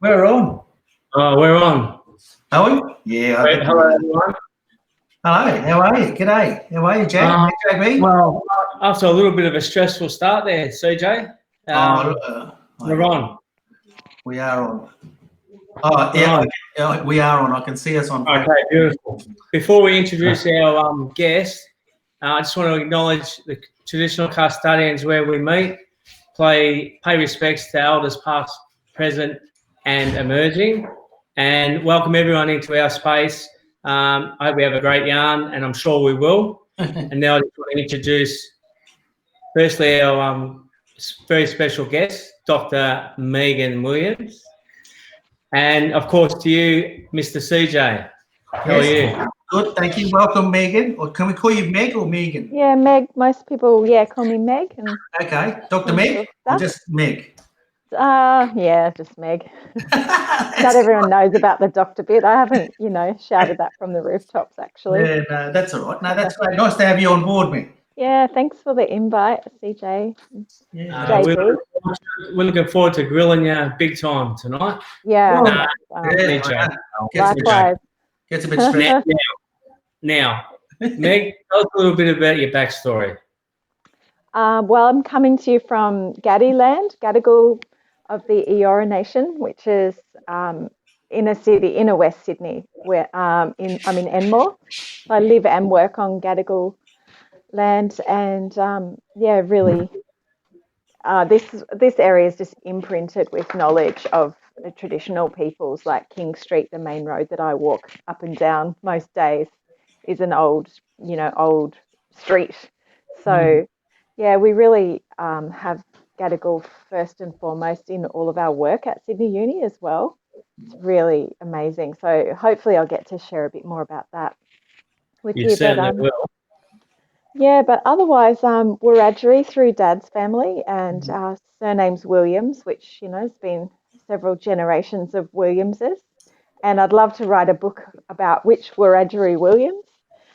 We're on. Oh, we're on. Are we? Yeah. Hello, everyone. Hello. How are you? G'day. How are you, Jack? JB? Well, after a little bit of a stressful start there, CJ, we're on. We are on. Oh, yeah. We are on. I can see us on. Okay, beautiful. Before we introduce our guest, I just want to acknowledge the traditional custodians where we meet, pay respects to elders past, present, and emerging, and welcome everyone into our space. I hope we have a great yarn, and I'm sure we will. And now I just want to introduce, firstly, our very special guest, Dr. Megan Williams. And, of course, to you, Mr. CJ. How are you? Good, thank you. Welcome, Megan. Or can we call you Meg or Megan? Yeah, Meg. Most people, call me Meg. Okay. Dr. Meg or just Meg? Yeah, just Meg. Not everyone knows about the doctor bit. I haven't, shouted that from the rooftops, actually. Yeah, no, that's all right. No, that's great. Nice to have you on board, Meg. Yeah, thanks for the invite, CJ. Yeah. We're looking forward to grilling you big time tonight. Yeah. Likewise. Gets a bit stressed. Now, Meg, tell us a little bit about your backstory. Well, I'm coming to you from Gadi land, Gadigal of the Eora Nation, which is inner West Sydney, where I'm in Enmore. So I live and work on Gadigal land, and really, this area is just imprinted with knowledge of the traditional peoples. Like King Street, the main road that I walk up and down most days, is an old street. So we really have Gadigal first and foremost in all of our work at Sydney Uni as well. It's really amazing. So hopefully I'll get to share a bit more about that with you. Certainly will. Yeah, but otherwise, Wiradjuri through Dad's family, and our surname's Williams, which has been several generations of Williamses. And I'd love to write a book about which Wiradjuri Williams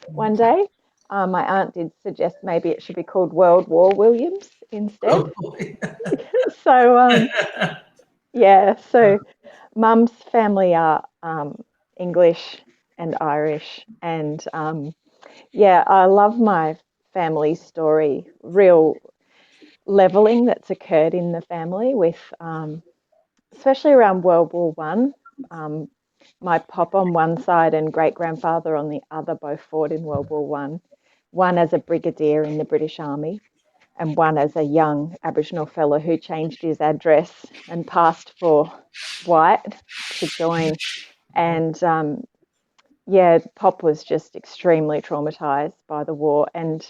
one day. My aunt did suggest maybe it should be called World War Williams instead. So Mum's family are English and Irish, and I love my family story. Real levelling that's occurred in the family with, especially around World War One. My pop on one side and great grandfather on the other both fought in World War One. One as a brigadier in the British Army, and one as a young Aboriginal fellow who changed his address and passed for white to join. And Pop was just extremely traumatized by the war. And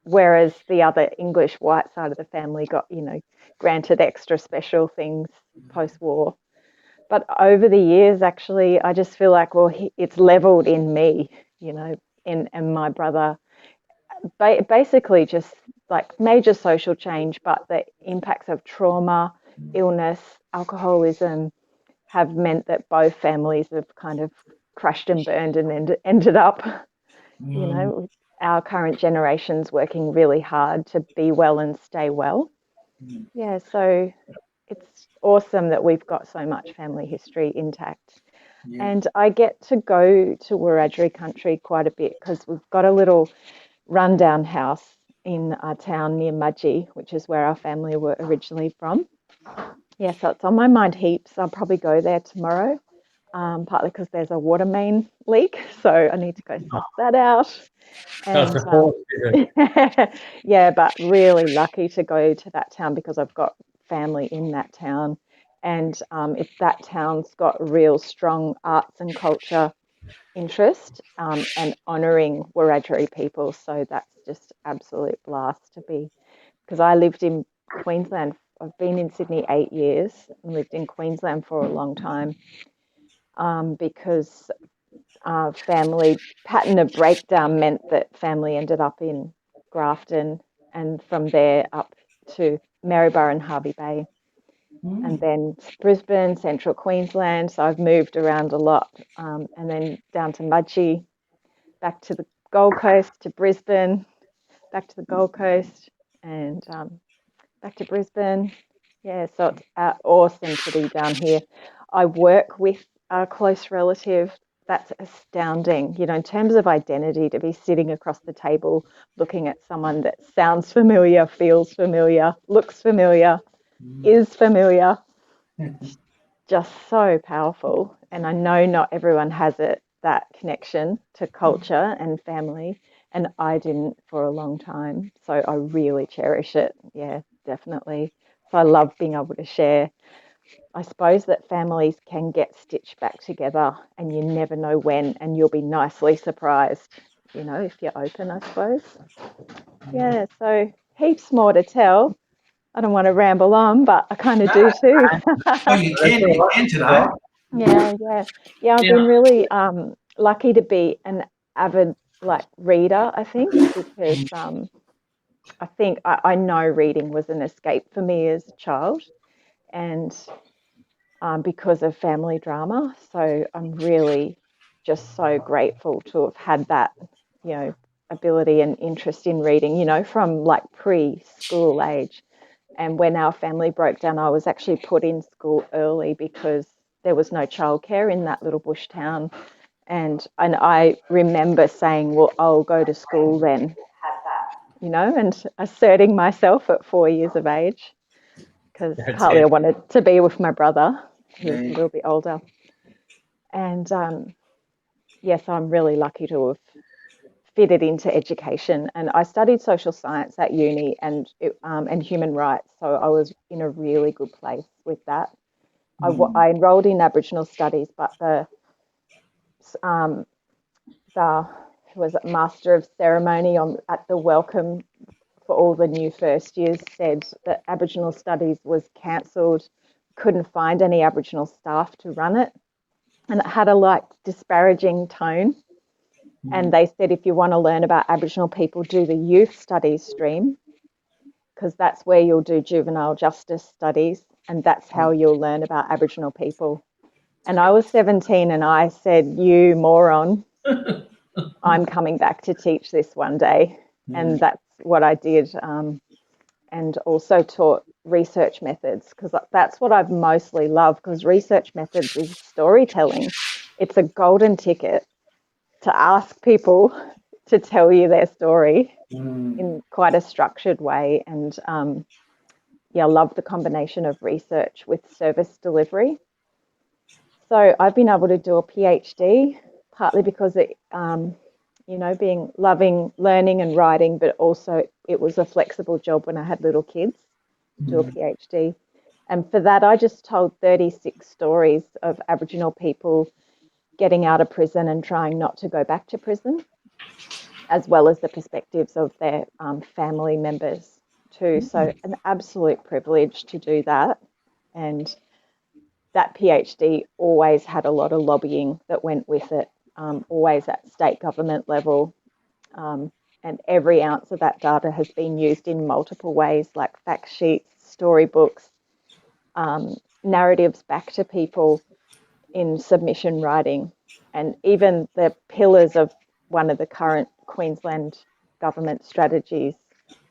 whereas the other English white side of the family got, granted extra special things post-war. But over the years, actually, I just feel like, it's leveled in me, and my brother. Basically just like major social change, but the impacts of trauma, illness, alcoholism have meant that both families have kind of crashed and burned and ended up, with our current generations working really hard to be well and stay well. Yeah, so it's awesome that we've got so much family history intact. And I get to go to Wiradjuri country quite a bit because we've got a little rundown house in a town near Mudgee, which is where our family were originally from. Yeah, so it's on my mind heaps. I'll probably go there tomorrow, partly because there's a water main leak, so I need to go suss that out. And, but really lucky to go to that town because I've got family in that town, and that town's got real strong arts and culture interest and honouring Wiradjuri people. So that's just absolute blast to be, because I lived in Queensland. I've been in Sydney 8 years and lived in Queensland for a long time because family pattern of breakdown meant that family ended up in Grafton and from there up to Maryborough and Hervey Bay. And then Brisbane, Central Queensland. So I've moved around a lot. And then down to Mudgee, back to the Gold Coast, to Brisbane, back to the Gold Coast, and back to Brisbane. Yeah, so it's awesome to be down here. I work with a close relative. That's astounding. You know, in terms of identity, to be sitting across the table looking at someone that sounds familiar, feels familiar, looks familiar, is familiar, just so powerful. And I know not everyone has it, that connection to culture and family. And I didn't for a long time. So I really cherish it. Yeah, definitely. So I love being able to share. I suppose that families can get stitched back together and you never know when, and you'll be nicely surprised, you know, if you're open, I suppose. Yeah, so heaps more to tell. I don't want to ramble on, but I kind of do too. Oh, you can today. Yeah. I've been really lucky to be an avid reader, I think, because I think I know reading was an escape for me as a child, and because of family drama. So I'm really just so grateful to have had that, you know, ability and interest in reading, you know, from like preschool age. And when our family broke down, I was actually put in school early because there was no childcare in that little bush town. And I remember saying, well, I'll go to school then, you know, and asserting myself at 4 years of age, because That's partly I it. wanted to be with my brother, who's Yeah. a little bit older. And yes, I'm really lucky to have fitted into education. And I studied social science at uni and human rights. So I was in a really good place with that. I enrolled in Aboriginal studies, but the who was it, Master of Ceremony at the welcome for all the new first years said that Aboriginal studies was cancelled, couldn't find any Aboriginal staff to run it. And it had a like disparaging tone. And they said, if you want to learn about Aboriginal people, do the youth studies stream, because that's where you'll do juvenile justice studies. And that's how you'll learn about Aboriginal people. And I was 17 and I said, you moron, I'm coming back to teach this one day. And that's what I did. And also taught research methods, because that's what I've mostly loved, because research methods is storytelling. It's a golden ticket to ask people to tell you their story in quite a structured way. And I love the combination of research with service delivery. So I've been able to do a PhD, partly because it, you know, being loving learning and writing, but also it was a flexible job when I had little kids to do a PhD. And for that, I just told 36 stories of Aboriginal people getting out of prison and trying not to go back to prison, as well as the perspectives of their family members too. So an absolute privilege to do that. And that PhD always had a lot of lobbying that went with it, always at state government level. And every ounce of that data has been used in multiple ways, like fact sheets, storybooks, narratives back to people in submission writing, and even the pillars of one of the current Queensland government strategies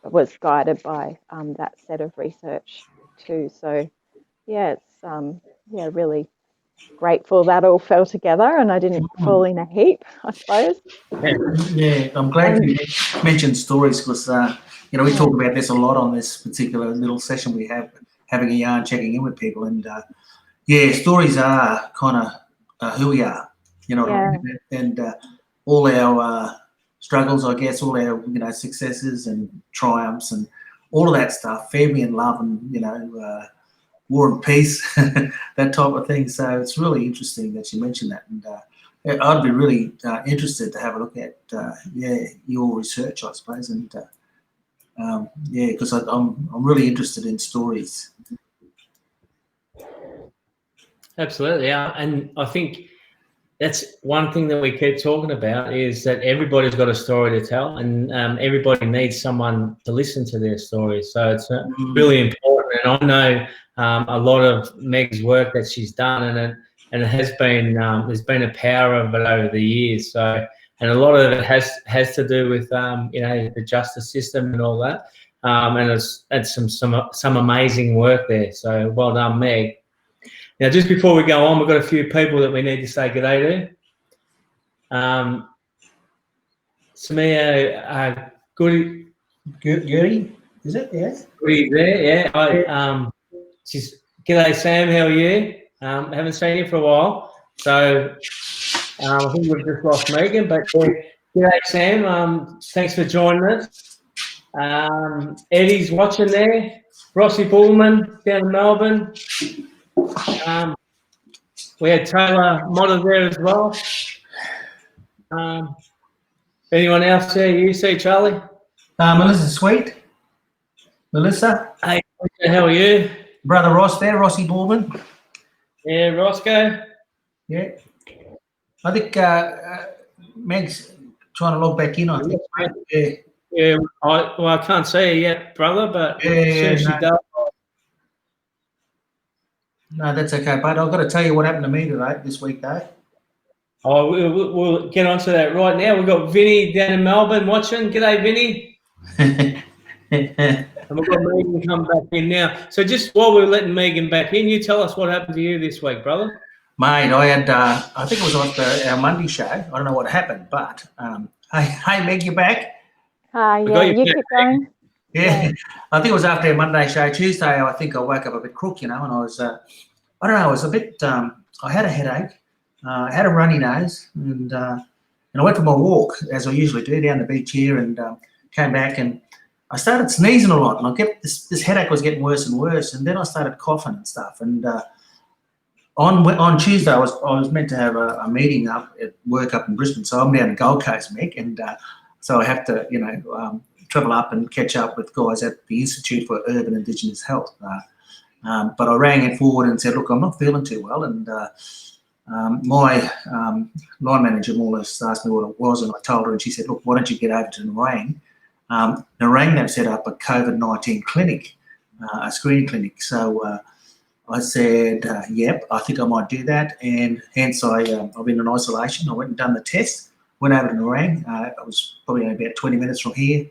was guided by that set of research too. So yeah, it's really grateful that all fell together and I didn't fall in a heap, I suppose. Yeah, I'm glad you mentioned stories, because you know, we talk about this a lot on this particular little session we have, having a yarn, checking in with people, and stories are kind of who we are, you know, and all our struggles, I guess, all our, you know, successes and triumphs and all of that stuff, family and love, and, you know, war and peace, that type of thing. So it's really interesting that you mentioned that, and I'd be really interested to have a look at your research, I suppose, and because I'm really interested in stories. Absolutely, and I think that's one thing that we keep talking about, is that everybody's got a story to tell, and everybody needs someone to listen to their story. So it's really important. And I know a lot of Meg's work that she's done, and it has been there's been a power of it over the years. So, and a lot of it has to do with you know, the justice system and all that. and it's had some amazing work there. So well done, Meg. Now, just before we go on, we've got a few people that we need to say good day to. Samia, Goody, is it? Yes. Goody there, yeah. She's g'day, Sam. How are you? Haven't seen you for a while, so I think we've just lost Megan. But g'day, Sam. Thanks for joining us. Eddie's watching there. Rossi Bullman down in Melbourne. We had Taylor Motter there as well. Anyone else there? You see Charlie? Melissa Sweet. Melissa. Hey, how are you? Brother Ross there, Rossi Baldwin. Yeah, Roscoe. Yeah. I think Meg's trying to log back in, I think. Yeah. Yeah, I can't see her yet, brother, but as soon as she does. No, that's okay, bud. I've got to tell you what happened to me today, this week, though. Oh, we'll get onto that right now. We've got Vinny down in Melbourne watching. G'day, Vinny. And we've got Megan come back in now. So just while we're letting Megan back in, you tell us what happened to you this week, brother. Mate, I had, I think it was on our Monday show. I don't know what happened, but hey, Meg, you back? Hi, yeah, you keep going. Yeah, I think it was after our Monday show. Tuesday, I think I woke up a bit crook, and I was, I don't know, I was a bit, I had a headache, I had a runny nose, and I went for my walk, as I usually do, down the beach here, and came back, and I started sneezing a lot, and I kept this headache was getting worse and worse, and then I started coughing and stuff, and on Tuesday, I was meant to have a meeting up at work up in Brisbane, so I'm down the Gold Coast, Mick, and so I have to, travel up and catch up with guys at the Institute for Urban Indigenous Health. But I rang it forward and said, look, I'm not feeling too well, and my line manager more or less asked me what it was, and I told her, and she said, look, why don't you get over to Nerang? Nerang, they've set up a COVID-19 clinic, a screening clinic, so I said, yep, I think I might do that, and hence I've been in isolation. I went and done the test, went over to Nerang. It was probably only about 20 minutes from here.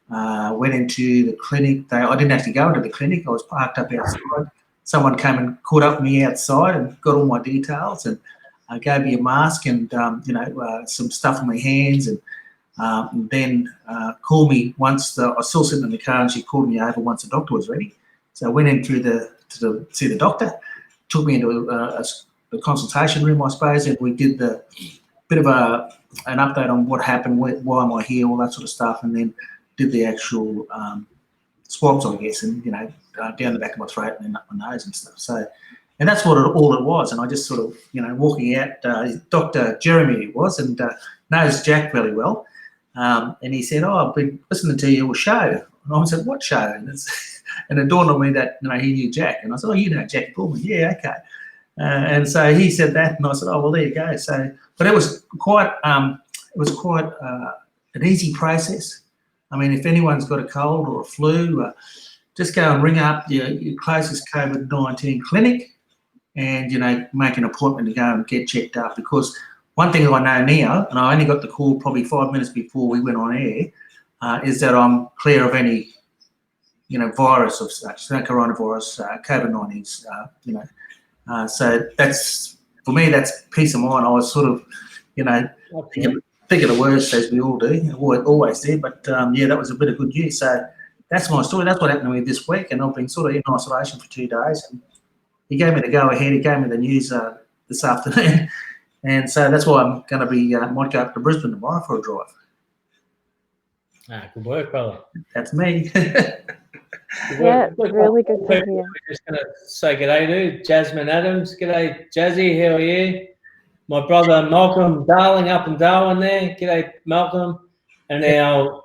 Went into the clinic. I didn't actually go into the clinic. I was parked up outside. Someone came and caught up with me outside and got all my details, and gave me a mask and some stuff on my hands, and then called me once I was still sitting in the car, and she called me over once the doctor was ready. So I went in to see the doctor, took me into a consultation room, I suppose, and we did the bit of an update on what happened, why am I here, all that sort of stuff, and then did the actual swabs, I guess, and down the back of my throat and then up my nose and stuff. So, and that's what all it was. And I just sort of, walking out, Dr. Jeremy it was, and knows Jack really well, and he said, "Oh, I've been listening to your show." And I said, "What show?" And it dawned on me that he knew Jack, and I said, "Oh, you know Jack Pullman? Yeah, okay." And so he said that, and I said, "Oh, well, there you go." So, but it was quite an easy process. I mean, if anyone's got a cold or a flu, just go and ring up your closest COVID-19 clinic, and make an appointment to go and get checked up. Because one thing I know now, and I only got the call probably 5 minutes before we went on air, is that I'm clear of any virus of such, no coronavirus, COVID-19s, so that's, for me, that's peace of mind. I was sort of, think of the worst, as we all do, always do, but that was a bit of good news. So that's my story. That's what happened to me this week, and I've been sort of in isolation for 2 days, and he gave me the go-ahead. He gave me the news this afternoon, and so that's why I'm going to be, might go up to Brisbane tomorrow for a drive. Good work, brother. That's me. Yeah, it's really good to hear. We're just going to say g'day to Jasmine Adams. G'day, Jazzy. How are you? My brother Malcolm Darling up in Darwin there. G'day, Malcolm. And now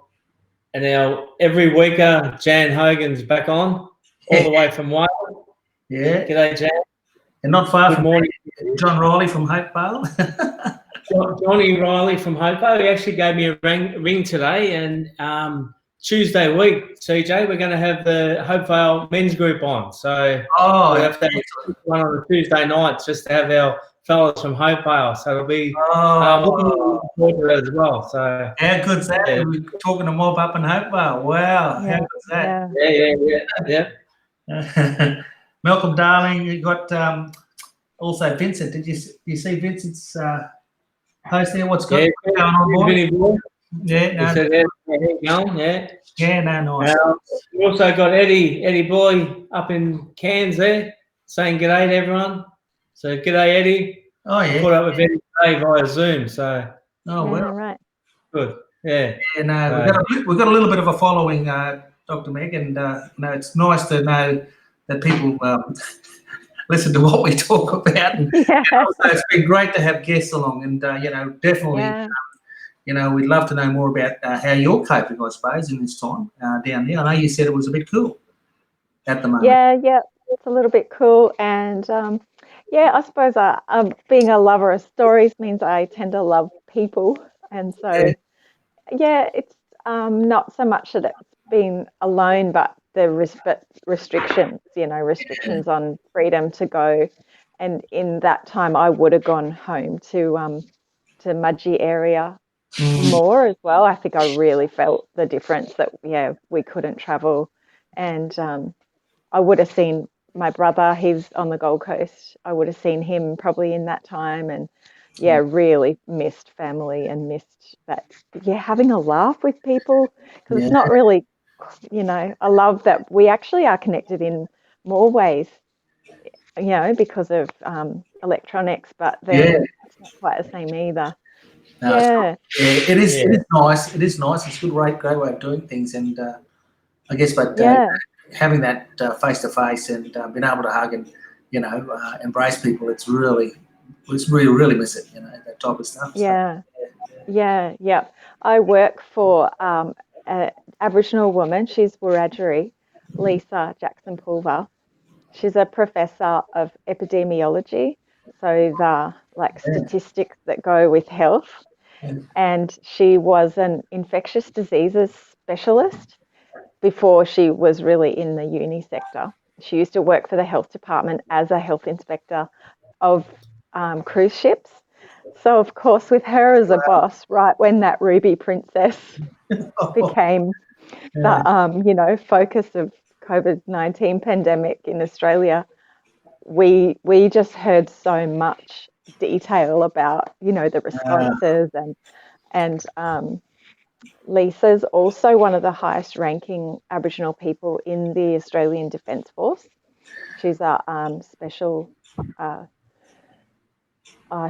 every weeker, Jan Hogan's back on, all the way from Wales. Yeah. G'day, Jan. And not far from morning. John Riley from Hopevale. Johnny Riley from Hopevale. He actually gave me a ring today, and Tuesday week, CJ, we're going to have the Hopevale men's group on. So Oh, we'll have to have one on the Tuesday nights just to have our fellas from Hopevale. So it'll be looking forward to that as well. So how good's that? yeah. We're talking to Mob up in Hopewell. Wow, how Yeah, good's that? Yeah. Malcolm Darling, you got also Vincent. Did you see Vincent's post there? What's going on, boy? Vinny Boy. Yeah, no, nice. We also got Eddie Boy up in Cairns there, saying g'day to everyone. So g'day, Eddie. Oh yeah. Caught up with Eddie today via Zoom. So well, right. good. Yeah. And we've got a little bit of a following, Dr. Meg, and it's nice to know that people listen to what we talk about. And also, it's been great to have guests along, and definitely. We'd love to know more about how you're coping, I suppose, in this time down there. I know you said it was a bit cool at the moment. Yeah, it's a little bit cool. And I suppose being a lover of stories means I tend to love people. And so, it's not so much that it's been alone, but the restrictions, restrictions on freedom to go. And in that time, I would have gone home to Mudgee area more as well. I think I really felt the difference that we couldn't travel, and I would have seen my brother. He's on the Gold Coast. I would have seen him probably in that time, and really missed family and missed that. Having a laugh with people, because it's not really, I love that we actually are connected in more ways, because of electronics, but then it's not quite the same either. No, it is. It is nice. It is nice. It's a great way of doing things, and I guess, but having that face to face and being able to hug and embrace people, it's really miss it. That type of stuff. Yeah. I work for an Aboriginal woman. She's Wiradjuri, Lisa Jackson Pulver. She's a professor of epidemiology, so the statistics that go with health. And she was an infectious diseases specialist before she was really in the uni sector. She used to work for the health department as a health inspector of cruise ships. So, of course, with her as a boss, right when that Ruby Princess became the focus of COVID-19 pandemic in Australia, we just heard so much detail about the responses and Lisa's also one of the highest ranking Aboriginal people in the Australian Defence Force. She's a special, I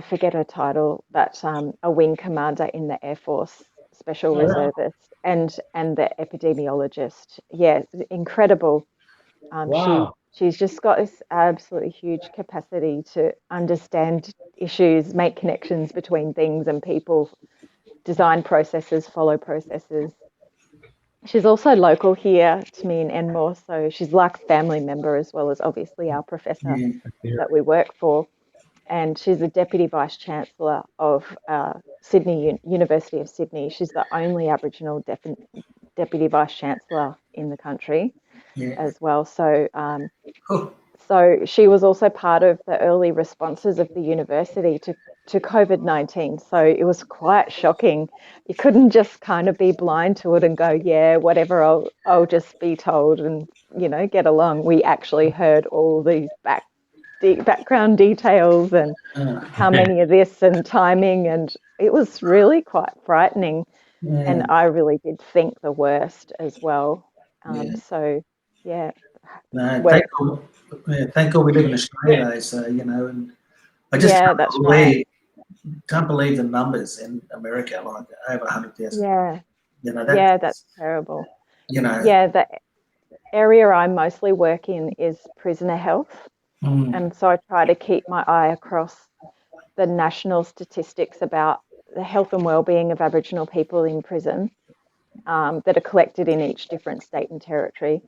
forget her title, but a wing commander in the Air Force, special reservist, and the epidemiologist. Yeah, incredible. Wow. She's just got this absolutely huge capacity to understand issues, make connections between things and people, design processes, follow processes. She's also local here to me in Enmore, so she's like a family member as well as obviously our professor that we work for. And she's the Deputy Vice Chancellor of University of Sydney. She's the only Aboriginal Deputy Vice Chancellor in the country as well. So so she was also part of the early responses of the university to COVID-19. So it was quite shocking. You couldn't just kind of be blind to it and go, whatever, I'll just be told and, get along. We actually heard all these background details and how many of this and timing, and it was really quite frightening. And I really did think the worst as well. So, No, thank God we live in Australia, though. So and I just can't believe the numbers in America, like over 100,000. That's terrible. The area I mostly work in is prisoner health, and so I try to keep my eye across the national statistics about the health and well-being of Aboriginal people in prison that are collected in each different state and territory.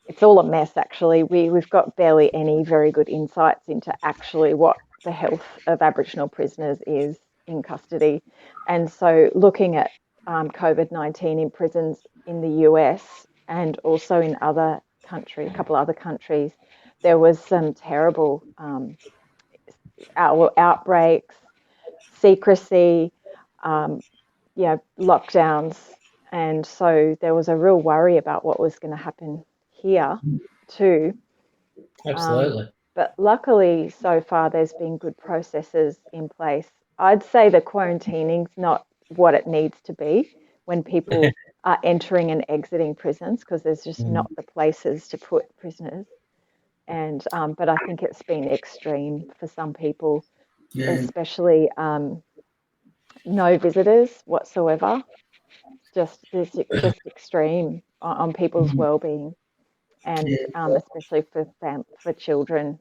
It's all a mess, actually. We've got barely any very good insights into actually what the health of Aboriginal prisoners is in custody. And so looking at COVID-19 in prisons in the US and also in a couple other countries, there was some terrible outbreaks, secrecy, lockdowns. And so there was a real worry about what was going to happen here too. Absolutely. But luckily, so far, there's been good processes in place. I'd say the quarantining's not what it needs to be when people are entering and exiting prisons, because there's just not the places to put prisoners. And but I think it's been extreme for some people, especially no visitors whatsoever. It's just extreme on people's well-being, and especially for children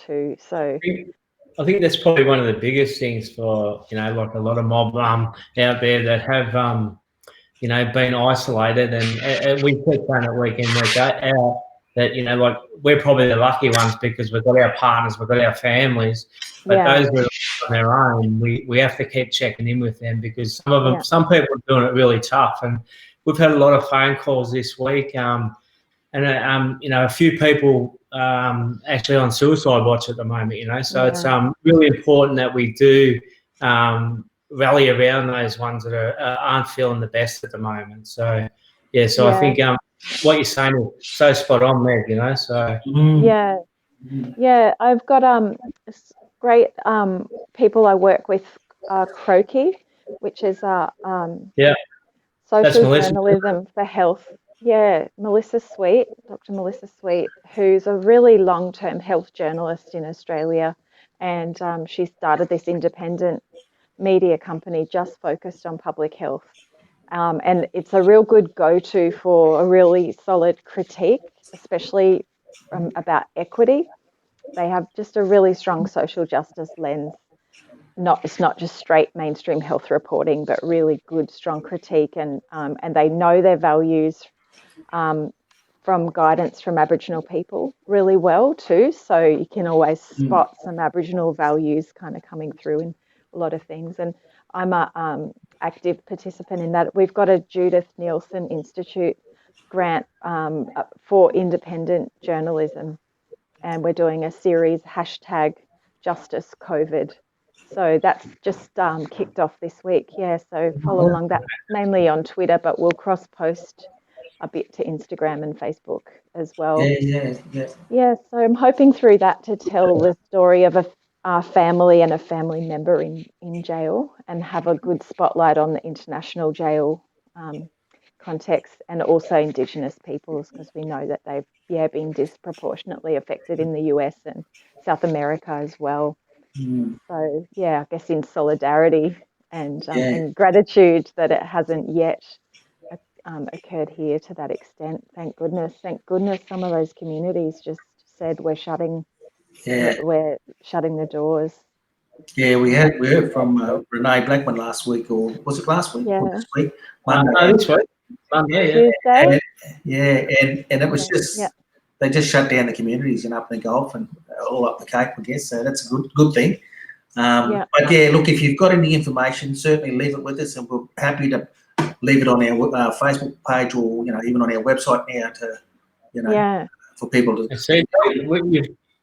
too. So I think that's probably one of the biggest things for, like a lot of mob out there that have been isolated, and we keep saying it week in, week out, that like we're probably the lucky ones because we've got our partners, we've got our families, but those that are on their own, we have to keep checking in with them, because some people are doing it really tough. And we've had a lot of phone calls this week, and a few people actually on suicide watch at the moment. So it's really important that we do rally around those ones that aren't feeling the best at the moment. So I think what you're saying is so spot on, Meg. So I've got great people I work with, Croaky, which is social journalism for health. Melissa Sweet, Dr. Melissa Sweet, who's a really long-term health journalist in Australia, and she started this independent media company just focused on public health. And it's a real good go-to for a really solid critique, especially about equity. They have just a really strong social justice lens. It's not just straight mainstream health reporting, but really good, strong critique, and they know their values from guidance from Aboriginal people really well too. So you can always spot some Aboriginal values kind of coming through in a lot of things. And I'm a active participant in that. We've got a Judith Neilson Institute grant for independent journalism, and we're doing a series #JusticeCovid. So that's just kicked off this week. So follow along. That mainly on Twitter, but we'll cross-post a bit to Instagram and Facebook as well. So I'm hoping through that to tell the story of a family and a family member in jail, and have a good spotlight on the international jail context, and also Indigenous peoples, because we know that they've been disproportionately affected in the US and South America as well. So I guess in solidarity and gratitude that it hasn't yet occurred here to that extent. Thank goodness some of those communities just said we're shutting the doors. We heard from Renee Blackman last week, or was it last week? Or this week? Monday. This week. Monday, Tuesday. And it was just they just shut down the communities up in the Gulf and all up the Cape, I guess. So that's a good thing. But look, if you've got any information, certainly leave it with us, and we're happy to leave it on our Facebook page, or even on our website now to for people to see.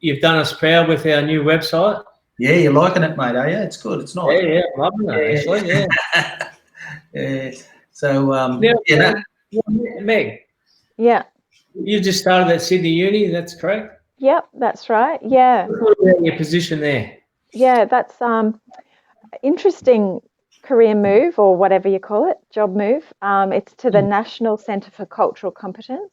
You've done us proud with our new website. Yeah, you're liking it, mate, are you? It's good. It's nice. Yeah, I'm loving it, actually. So Meg. Yeah. You just started at Sydney Uni, that's correct? Yep, that's right. Yeah. What about your position there? Yeah, that's interesting career move, or whatever you call it, job move. It's to the National Centre for Cultural Competence,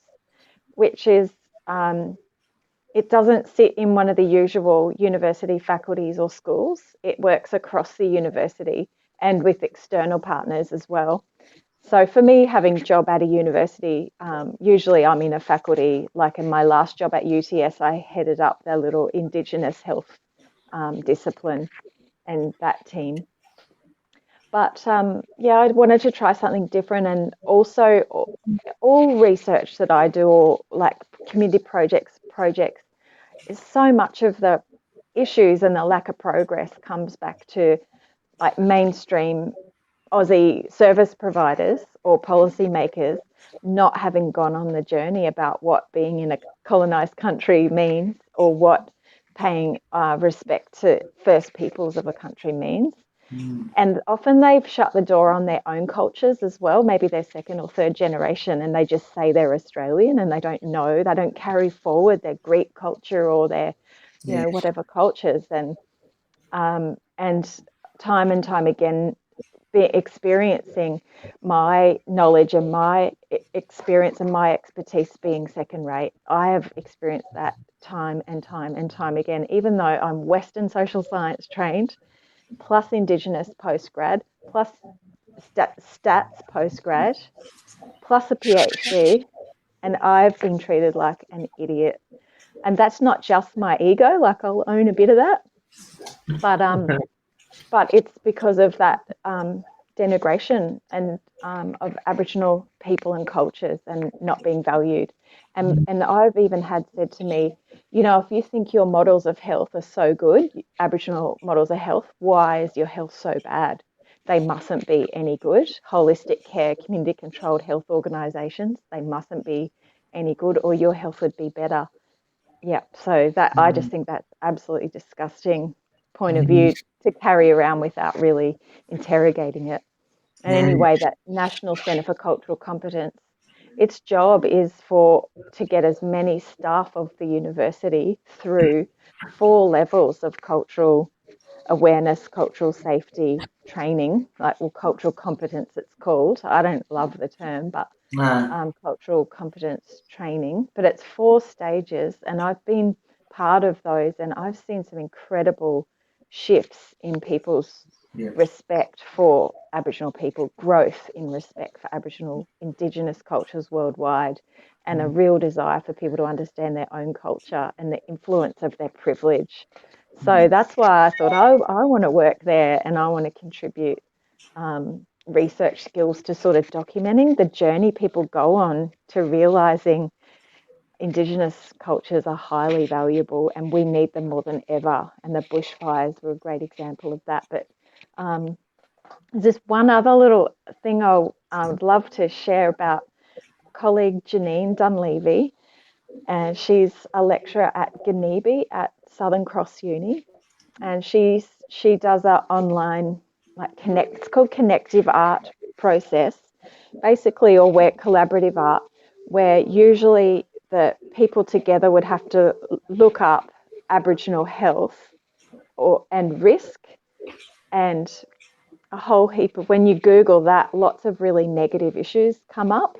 which is it doesn't sit in one of the usual university faculties or schools. It works across the university and with external partners as well. So for me, having a job at a university, usually I'm in a faculty. Like in my last job at UTS, I headed up their little Indigenous health discipline and that team. But I wanted to try something different, and also all research that I do, or like community projects, is so much of the issues and the lack of progress comes back to like mainstream Aussie service providers or policymakers not having gone on the journey about what being in a colonised country means, or what paying respect to First Peoples of a country means. And often they've shut the door on their own cultures as well. Maybe they're second or third generation and they just say they're Australian, and they don't know, they don't carry forward their Greek culture or their, you know, whatever cultures. And time and time again, experiencing my knowledge and my experience and my expertise being second rate. I have experienced that time and time and time again, even though I'm Western social science trained, plus Indigenous postgrad, plus stats postgrad, plus a PhD, and I've been treated like an idiot. And that's not just my ego, like I'll own a bit of that, but it's because of that denigration and of Aboriginal people and cultures and not being valued. And I've even had said to me, you know, if you think your models of health are so good, Aboriginal models of health, why is your health so bad? They mustn't be any good. Holistic care, community-controlled health organisations, they mustn't be any good, or your health would be better. Yeah, so that I just think that's absolutely disgusting point of view to carry around without really interrogating it. And anyway, that National Centre for Cultural Competence, its job is to get as many staff of the university through 4 levels of cultural awareness, cultural safety training, like, well, cultural competence it's called. I don't love the term, but cultural competence training. But it's 4 stages, and I've been part of those, and I've seen some incredible shifts in people's respect for Aboriginal people, growth in respect for Aboriginal Indigenous cultures worldwide, and a real desire for people to understand their own culture and the influence of their privilege. So that's why I thought I want to work there, and I want to contribute research skills to sort of documenting the journey people go on to realising Indigenous cultures are highly valuable and we need them more than ever. And the bushfires were a great example of that. But just one other little thing I would love to share about colleague Janine Dunleavy, and she's a lecturer at Ganeebe at Southern Cross Uni, and she does an online it's called connective art process, basically, or where collaborative art, where usually the people together would have to look up Aboriginal health and risk, and a whole heap of, when you Google that, lots of really negative issues come up.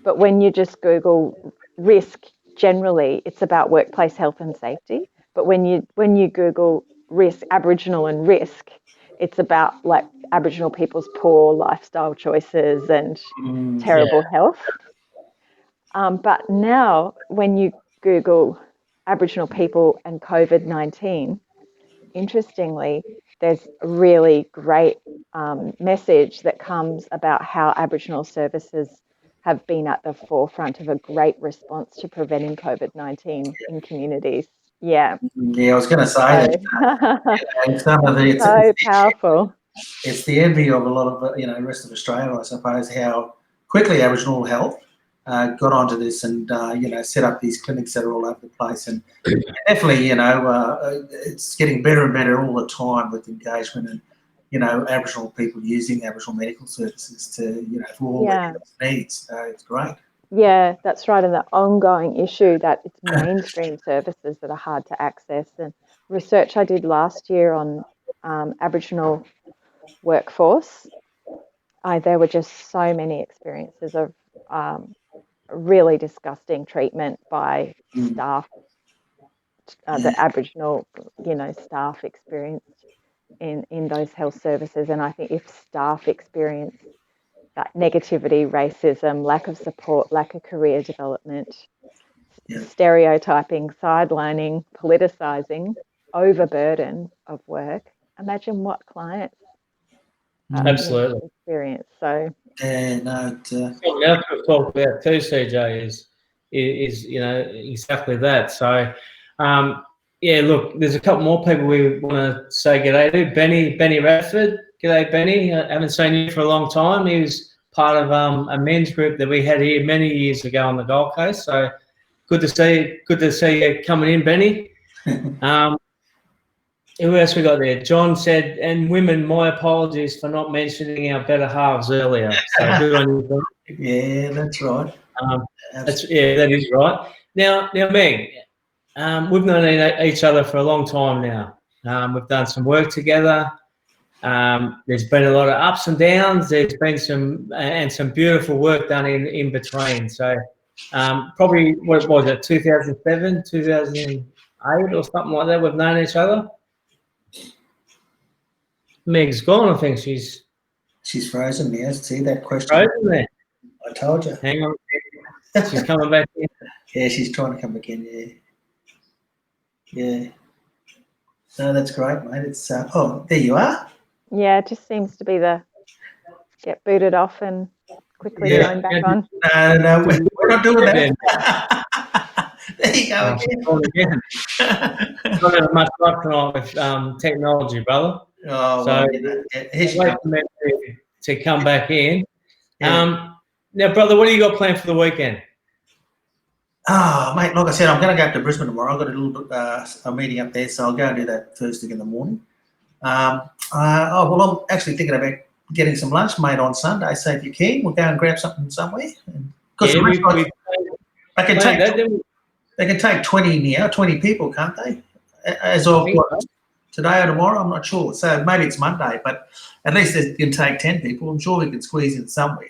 But when you just Google risk generally, it's about workplace health and safety. But when you Google risk, Aboriginal and risk, it's about like Aboriginal people's poor lifestyle choices and terrible health. But now when you Google Aboriginal people and COVID-19, interestingly, there's a really great message that comes about how Aboriginal services have been at the forefront of a great response to preventing COVID-19 in communities. Yeah. Yeah, I was going to say that. Some of the, so powerful. It's the envy of a lot of the rest of Australia, I suppose, how quickly Aboriginal Health got onto this and set up these clinics that are all over the place. And definitely, it's getting better and better all the time with engagement and Aboriginal people using Aboriginal medical services to for all their needs. So it's great. Yeah, that's right. And the ongoing issue that it's mainstream services that are hard to access. And research I did last year on Aboriginal workforce, there were just so many experiences of really disgusting treatment by staff, the Aboriginal, staff experienced in those health services. And I think if staff experience that negativity, racism, lack of support, lack of career development, stereotyping, sidelining, politicising, overburden of work, imagine what clients absolutely experience. So something else we've talked about too, CJ, is exactly that. So look, there's a couple more people we want to say g'day to. Benny Radford, G'day, Benny. I haven't seen you for a long time. He was part of a men's group that we had here many years ago on the Gold Coast. So good to see you coming in, Benny. Who else we got there? John said, and women, my apologies for not mentioning our better halves earlier. So good on you, John. Yeah, that's right. That is right. Now, Meg, we've known each other for a long time now. We've done some work together. There's been a lot of ups and downs. There's been some beautiful work done in between. So probably, what was it, 2007, 2008 or something like that, we've known each other. Meg's gone, I think she's frozen now. See that question? Frozen there. I told you. Hang on. She's coming back in. Yeah, she's trying to come back in, yeah. No, that's great, mate. It's oh, there you are. Yeah, it just seems to be get booted off and quickly going back on. No, we're not doing that. There you go again. Not having much luck tonight with technology, brother. Oh, so well, wait to come back in. Yeah. Now, brother, what do you got planned for the weekend? Mate, like I said, I'm going to go up to Brisbane tomorrow. I've got a little a meeting up there, so I'll go and do that first thing in the morning. Well, I'm actually thinking about getting some lunch, mate, on Sunday. So if you can, we'll go and grab something somewhere. Because they can take 20 people, can't they? As of today or tomorrow, I'm not sure. So maybe it's Monday, but at least they can take 10 people. I'm sure we can squeeze in somewhere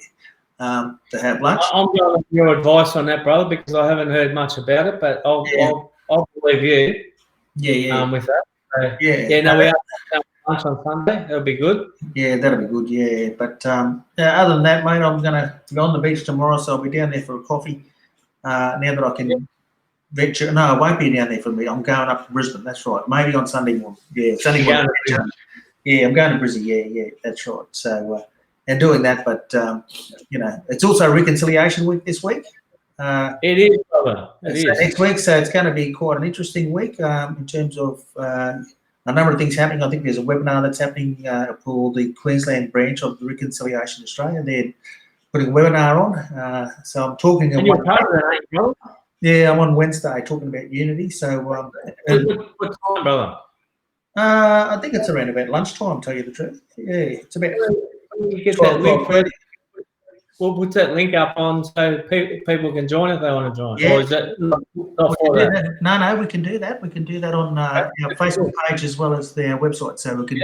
to have lunch. I'm going with your advice on that, brother, because I haven't heard much about it, but I'll believe you. Yeah. With that. So, we are lunch on Sunday. That'll be good. Yeah, that'll be good. Yeah, but other than that, mate, I'm going to go on the beach tomorrow, so I'll be down there for a coffee. Now that I can venture, no, I won't be down there for me. I'm going up to Brisbane. That's right. Maybe on Sunday morning. Yeah, Sunday morning. Yeah, I'm going to Brisbane. Yeah, that's right. So and doing that, but it's also Reconciliation Week this week. It is, brother. It is next week, so it's going to be quite an interesting week in terms of a number of things happening. I think there's a webinar that's happening for the Queensland branch of the Reconciliation Australia. They're putting a webinar on. So I'm talking. And you're part of that, ain't you, brother? Yeah, I'm on Wednesday talking about unity. So what time, brother? I think it's around about lunchtime. To tell you the truth. Yeah, it's about. You get that link. We'll put that link up on so people can join if they want to join. Yeah. Or is that not for that? No, we can do that. We can do that on our Facebook page as well as their website. So we can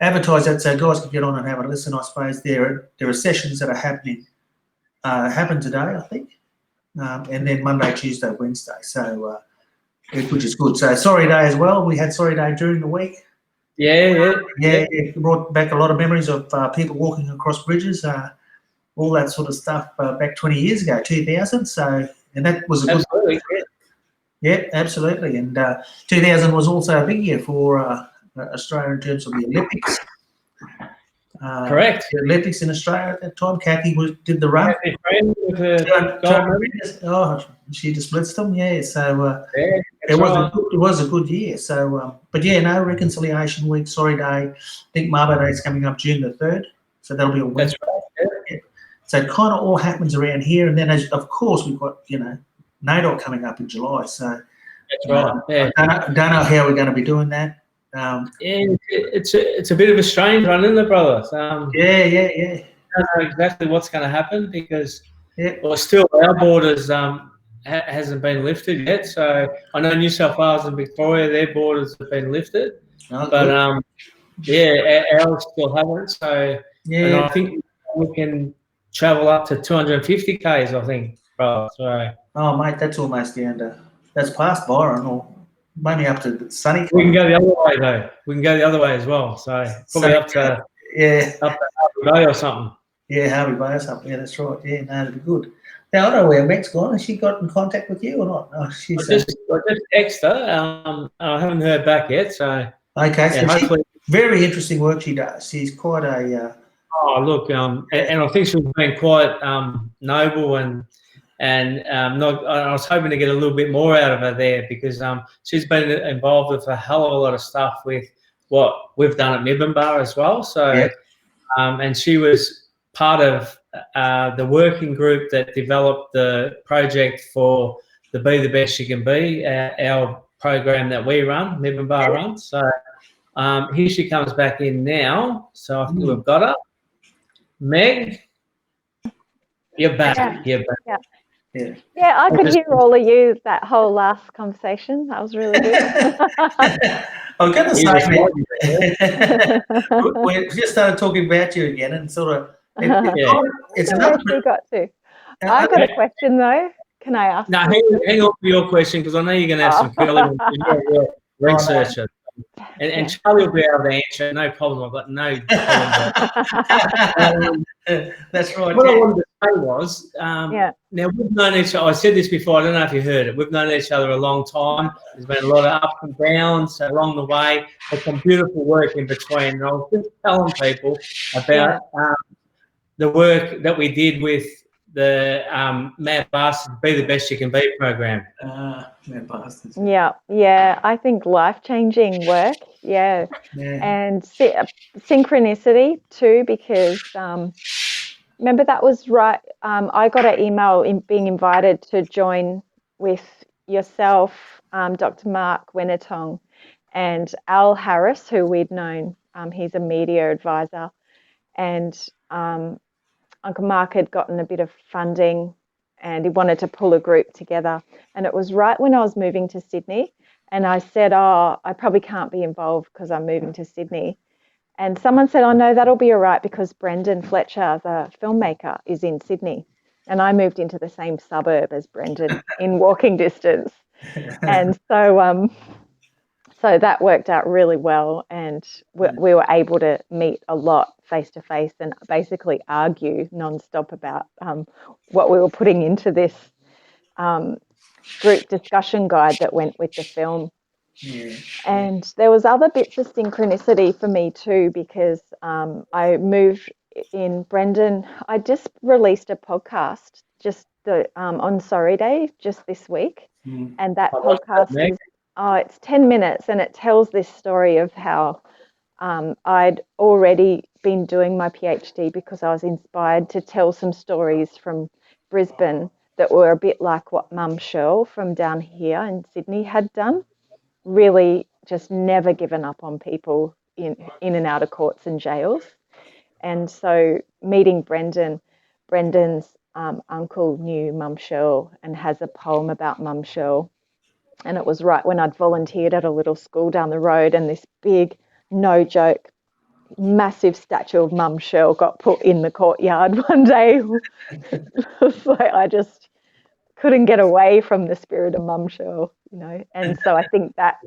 advertise that so guys can get on and have a listen. I suppose there are sessions that are happening. Happen today, I think, and then Monday, Tuesday, Wednesday. So which is good. So Sorry Day as well. We had Sorry Day during the week. Yeah. It brought back a lot of memories of people walking across bridges. All that sort of stuff back 20 years ago, 2000. So, and that was a good. Yeah, absolutely. And 2000 was also a big year for Australia in terms of the Olympics. Correct. The Olympics in Australia at that time. Kathy did the run. She just blitzed them. Yeah. So it was a good year. So, but Reconciliation Week, Sorry Day. I think Mabo Day is coming up June the 3rd. So that'll be a Wednesday. That's right. Yeah. So it kind of all happens around here, and then of course we've got NAIDOC coming up in July. So that's right. I don't know how we're going to be doing that. It's a bit of a strange one, isn't it, brother? Yeah. I don't know exactly what's going to happen because still our borders hasn't been lifted yet. So I know New South Wales and Victoria, their borders have been lifted, but ours still haven't. So and I think we can travel up to 250 k's, I think, bro. So mate, that's almost down to that's past Byron or maybe up to Sunny. We can go the other way though. We can go the other way as well. So probably up to Harvey Bay or something. Yeah, Harvey Bay or something. Yeah, that's right. Yeah, no, that'd be good. Now I don't know where Meg's gone. Has she got in contact with you or not? Oh, she's I just texted her. I haven't heard back yet. So okay, so hopefully very interesting work she does. She's quite a. Oh look, and I think she's been quite noble and not. I was hoping to get a little bit more out of her there because she's been involved with a hell of a lot of stuff with what we've done at Mibbenbar as well. So, Yeah. And she was part of the working group that developed the project for the Be the Best You Can Be, our program that we run, Mibbenbar runs. So here she comes back in now. So I think we've got her. Meg, you're back. Yeah. You're back. Yeah. Yeah. Yeah, I could hear all of you that whole last conversation. That was really good. I'm going to You say, responded. we just started talking about you again, and sort of, Yeah. it's I don't know another. where she got to. I got a question though. Can I ask? Now, you? hang on for your question, because I know you're going to have some curly ones. You're a real researcher. And Yeah. Charlie will be able to answer. No problem. I've got no problem. That's right. What I Yeah. wanted to say was, Yeah. now we've known each other. I said this before. I don't know if you heard it. We've known each other a long time. There's been a lot of ups and downs along the way, but some beautiful work in between. And I was just telling people about the work that we did with the Mad Bastards Be the Best You Can Be program. Mad bastards. Yeah. I think life-changing work. Yeah. And synchronicity too, because remember that was right. I got an email being invited to join with yourself, Dr. Mark Winnetong, and Al Harris, who we'd known. He's a media advisor, and Uncle Mark had gotten a bit of funding, and he wanted to pull a group together. And it was right when I was moving to Sydney, and I said, "Oh, I probably can't be involved because I'm moving to Sydney." And someone said, "Oh, no, that'll be all right because Brendan Fletcher, the filmmaker, is in Sydney." And I moved into the same suburb as Brendan in walking distance. And so that worked out really well. And we were able to meet a lot face to face and basically argue nonstop about what we were putting into this group discussion guide that went with the film. Yeah. And there was other bits of synchronicity for me too, because I moved in Brendan. I just released a podcast just on Sorry Day just this week, and that podcast is it's 10 minutes, and it tells this story of how I'd already been doing my PhD because I was inspired to tell some stories from Brisbane that were a bit like what Mum Shirl from down here in Sydney had done. Really just never given up on people in and out of courts and jails. And so meeting Brendan's uncle knew Mum Shirl and has a poem about Mum Shirl. And it was right when I'd volunteered at a little school down the road, and this big, no joke, massive statue of Mum Shirl got put in the courtyard one day. So I just couldn't get away from the spirit of Mum Shirl, And so I think that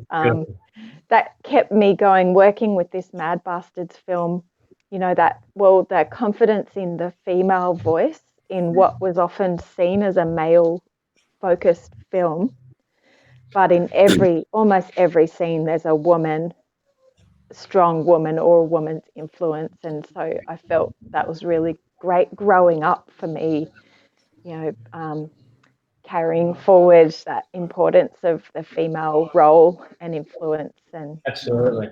that kept me going, working with this Mad Bastards film. The confidence in the female voice in what was often seen as a male-focused film, but in almost every scene, there's a strong woman or a woman's influence, and so I felt that was really great growing up for me. Carrying forward that importance of the female role and influence, and absolutely,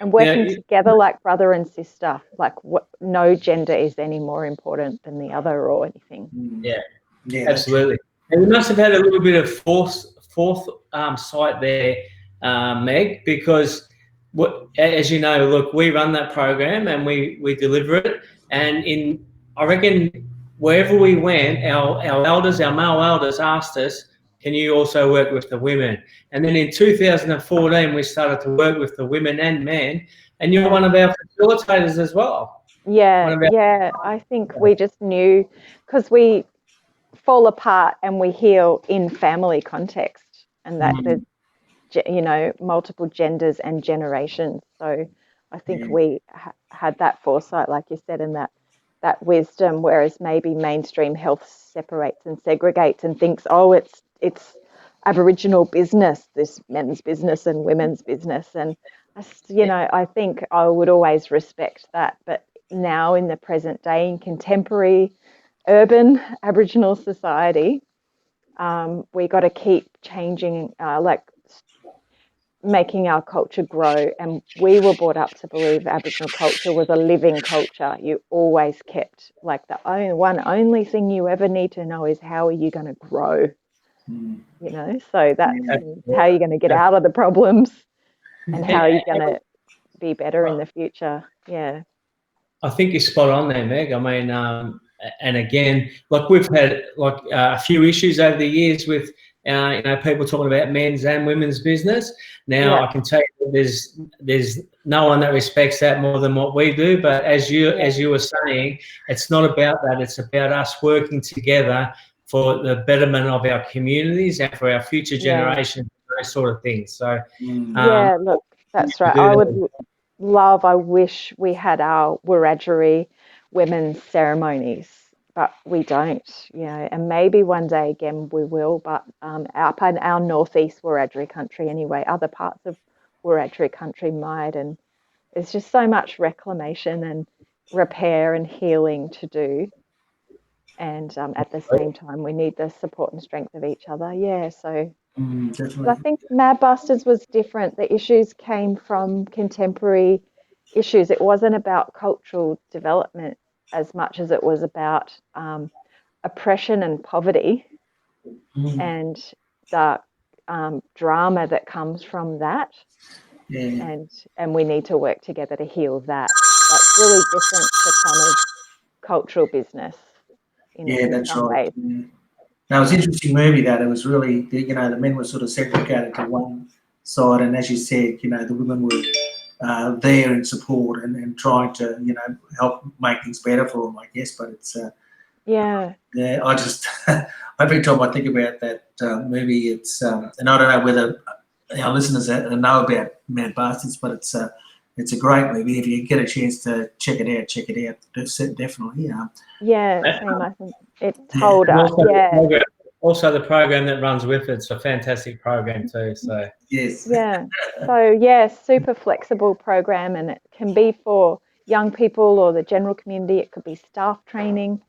and working together like brother and sister, like no gender is any more important than the other or anything. Yeah, absolutely. And we must have had a little bit of fourth sight there, Meg, because as you know, look, we run that program and we deliver it, and I reckon wherever we went, our elders, our male elders asked us, can you also work with the women? And then in 2014, we started to work with the women and men, and you're one of our facilitators as well. Yeah. I think we just knew, because we fall apart and we heal in family context, and that there's, multiple genders and generations. So I think we had that foresight, like you said, and that wisdom, whereas maybe mainstream health separates and segregates and thinks, oh, it's Aboriginal business, this men's business and women's business. And, I think I would always respect that. But now in the present day, in contemporary urban Aboriginal society, we got to keep changing, making our culture grow. And we were brought up to believe Aboriginal culture was a living culture. You always kept, like, the only thing you ever need to know is how are you going to grow, you know? So that's how you're going to get out of the problems and how you're going to be better in the future. Yeah. I think you're spot on there, Meg. I mean, and again, like we've had like a few issues over the years with, you know, people talking about men's and women's business. Now, I can tell you there's no one that respects that more than what we do. But as you were saying, it's not about that. It's about us working together for the betterment of our communities and for our future generations, those sort of things. So, look, that's right. I wish we had our Wiradjuri women's ceremonies, but we don't, you know, and maybe one day again we will, but up in our northeast Wiradjuri country anyway, other parts of Wiradjuri country might, and there's just so much reclamation and repair and healing to do. And at the same time, we need the support and strength of each other. Yeah, so definitely. I think Mad Bastards was different. The issues came from contemporary issues. It wasn't about cultural development as much as it was about oppression and poverty and the drama that comes from that. And we need to work together to heal that. That's really different to kind of cultural business in some ways. Now, it was an interesting movie that it was really, you know, the men were sort of segregated to one side, and as you said, you know, the women were there in support and trying to, you know, help make things better for them, I guess. But it's I just every time I think about that movie, it's and I don't know whether our listeners know about Mad Bastards, but it's a great movie. If you get a chance to check it out. Definitely. Same. I think it told us. Also, the program that runs with it's a fantastic program too. So yes. So super flexible program, and it can be for young people or the general community. It could be staff training.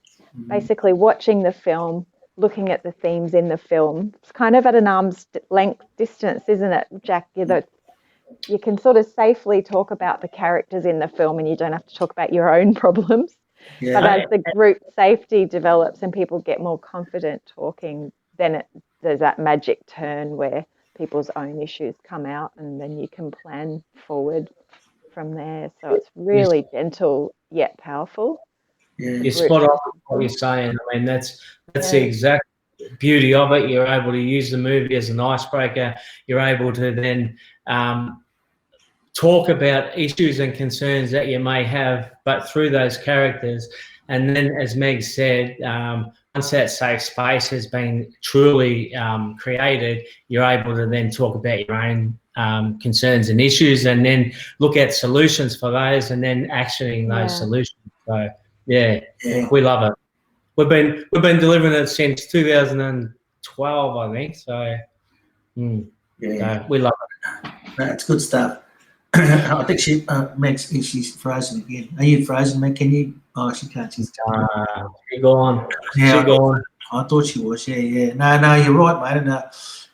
Basically, watching the film, looking at the themes in the film. It's kind of at an arm's length distance, isn't it, Jack? You can sort of safely talk about the characters in the film, and you don't have to talk about your own problems. But as the group safety develops and people get more confident talking, then there's that magic turn where people's own issues come out, and then you can plan forward from there. So it's really gentle yet powerful. You're spot on what you're saying. I mean, that's the exact beauty of it. You're able to use the movie as an icebreaker. You're able to then talk about issues and concerns that you may have, but through those characters. And then, as Meg said, once that safe space has been truly created, you're able to then talk about your own concerns and issues, and then look at solutions for those, and then actioning those solutions. So, we love it. We've been delivering it since 2012, I think. So, so we love it. That's good stuff. I think she's frozen again. Are you frozen, Meg? Can you? Oh, she can't. She's gone. Yeah, I thought she was. Yeah. No, you're right, mate. And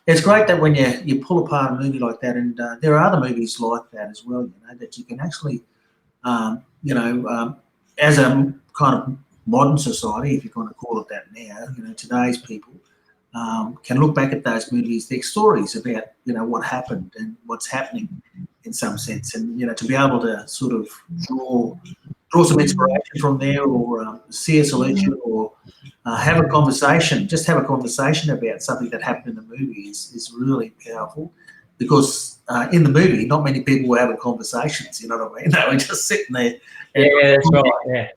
it's great that when you pull apart a movie like that, and there are other movies like that as well. You know, that you can actually, as a kind of modern society, if you're going to call it that now, you know, today's people can look back at those movies, their stories about, you know, what happened and what's happening in some sense, and, you know, to be able to sort of draw some inspiration from there, or see a solution, or have a conversation about something that happened in the movie is really powerful, because in the movie, not many people were having conversations, you know what I mean? They were just sitting there. That's right,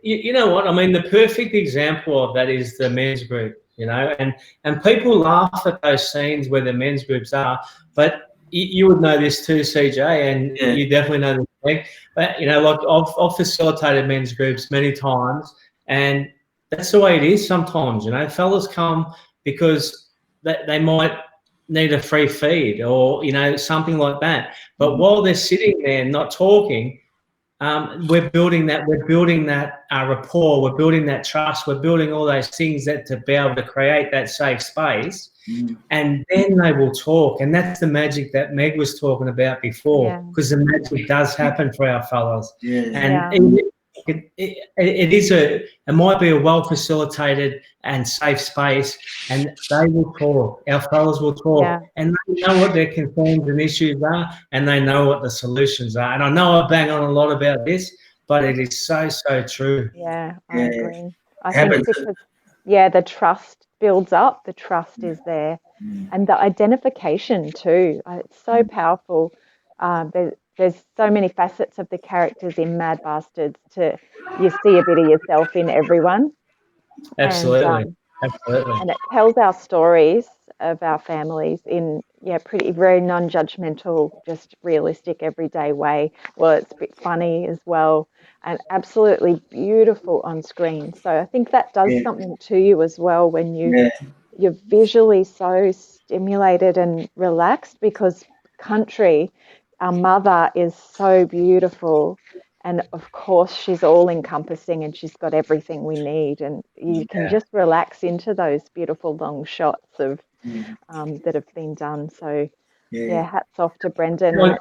you know what? I mean, the perfect example of that is the men's group, you know, and people laugh at those scenes where the men's groups are, but you would know this too, CJ, and you definitely know this, Meg. But, you know, like I've facilitated men's groups many times, and that's the way it is sometimes, you know. Fellas come because they might need a free feed, or, you know, something like that. But while they're sitting there not talking, we're building that rapport, we're building that trust, we're building all those things that to be able to create that safe space. and then they will talk. And that's the magic that Meg was talking about before, because the magic does happen for our fellas. And it might be a well facilitated and safe space, and they will talk. Our fellas will talk, and they know what their concerns and issues are, and they know what the solutions are. And I know I bang on a lot about this, but it is so true. Yeah, I agree. I think because the trust builds up, the trust is there, and the identification too. It's so powerful. There's so many facets of the characters in Mad Bastards. You see a bit of yourself in everyone. Absolutely. And it tells our stories of our families in pretty very non-judgmental, just realistic, everyday way. Well, it's a bit funny as well, and absolutely beautiful on screen. So I think that does something to you as well when you're visually so stimulated and relaxed, because Country, our mother, is so beautiful. And of course, she's all encompassing and she's got everything we need. And you can just relax into those beautiful long shots of that have been done. So, hats off to Brendan.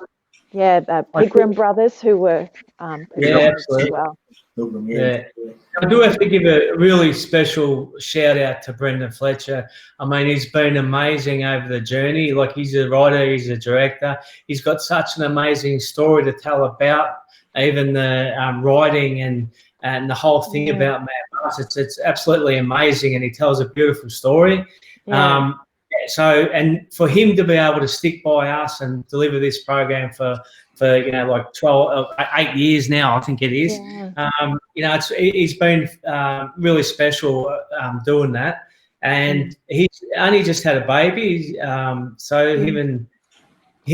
The Pigram brothers who were producers as well. I do have to give a really special shout out to Brendan Fletcher. I mean, he's been amazing over the journey. Like, he's a writer, he's a director. He's got such an amazing story to tell about even the writing and the whole thing about Mad Bastards. It's absolutely amazing, and he tells a beautiful story. So, and for him to be able to stick by us and deliver this program for like 8 years now, I think it is. He's been really special doing that, and he's only just had a baby. So him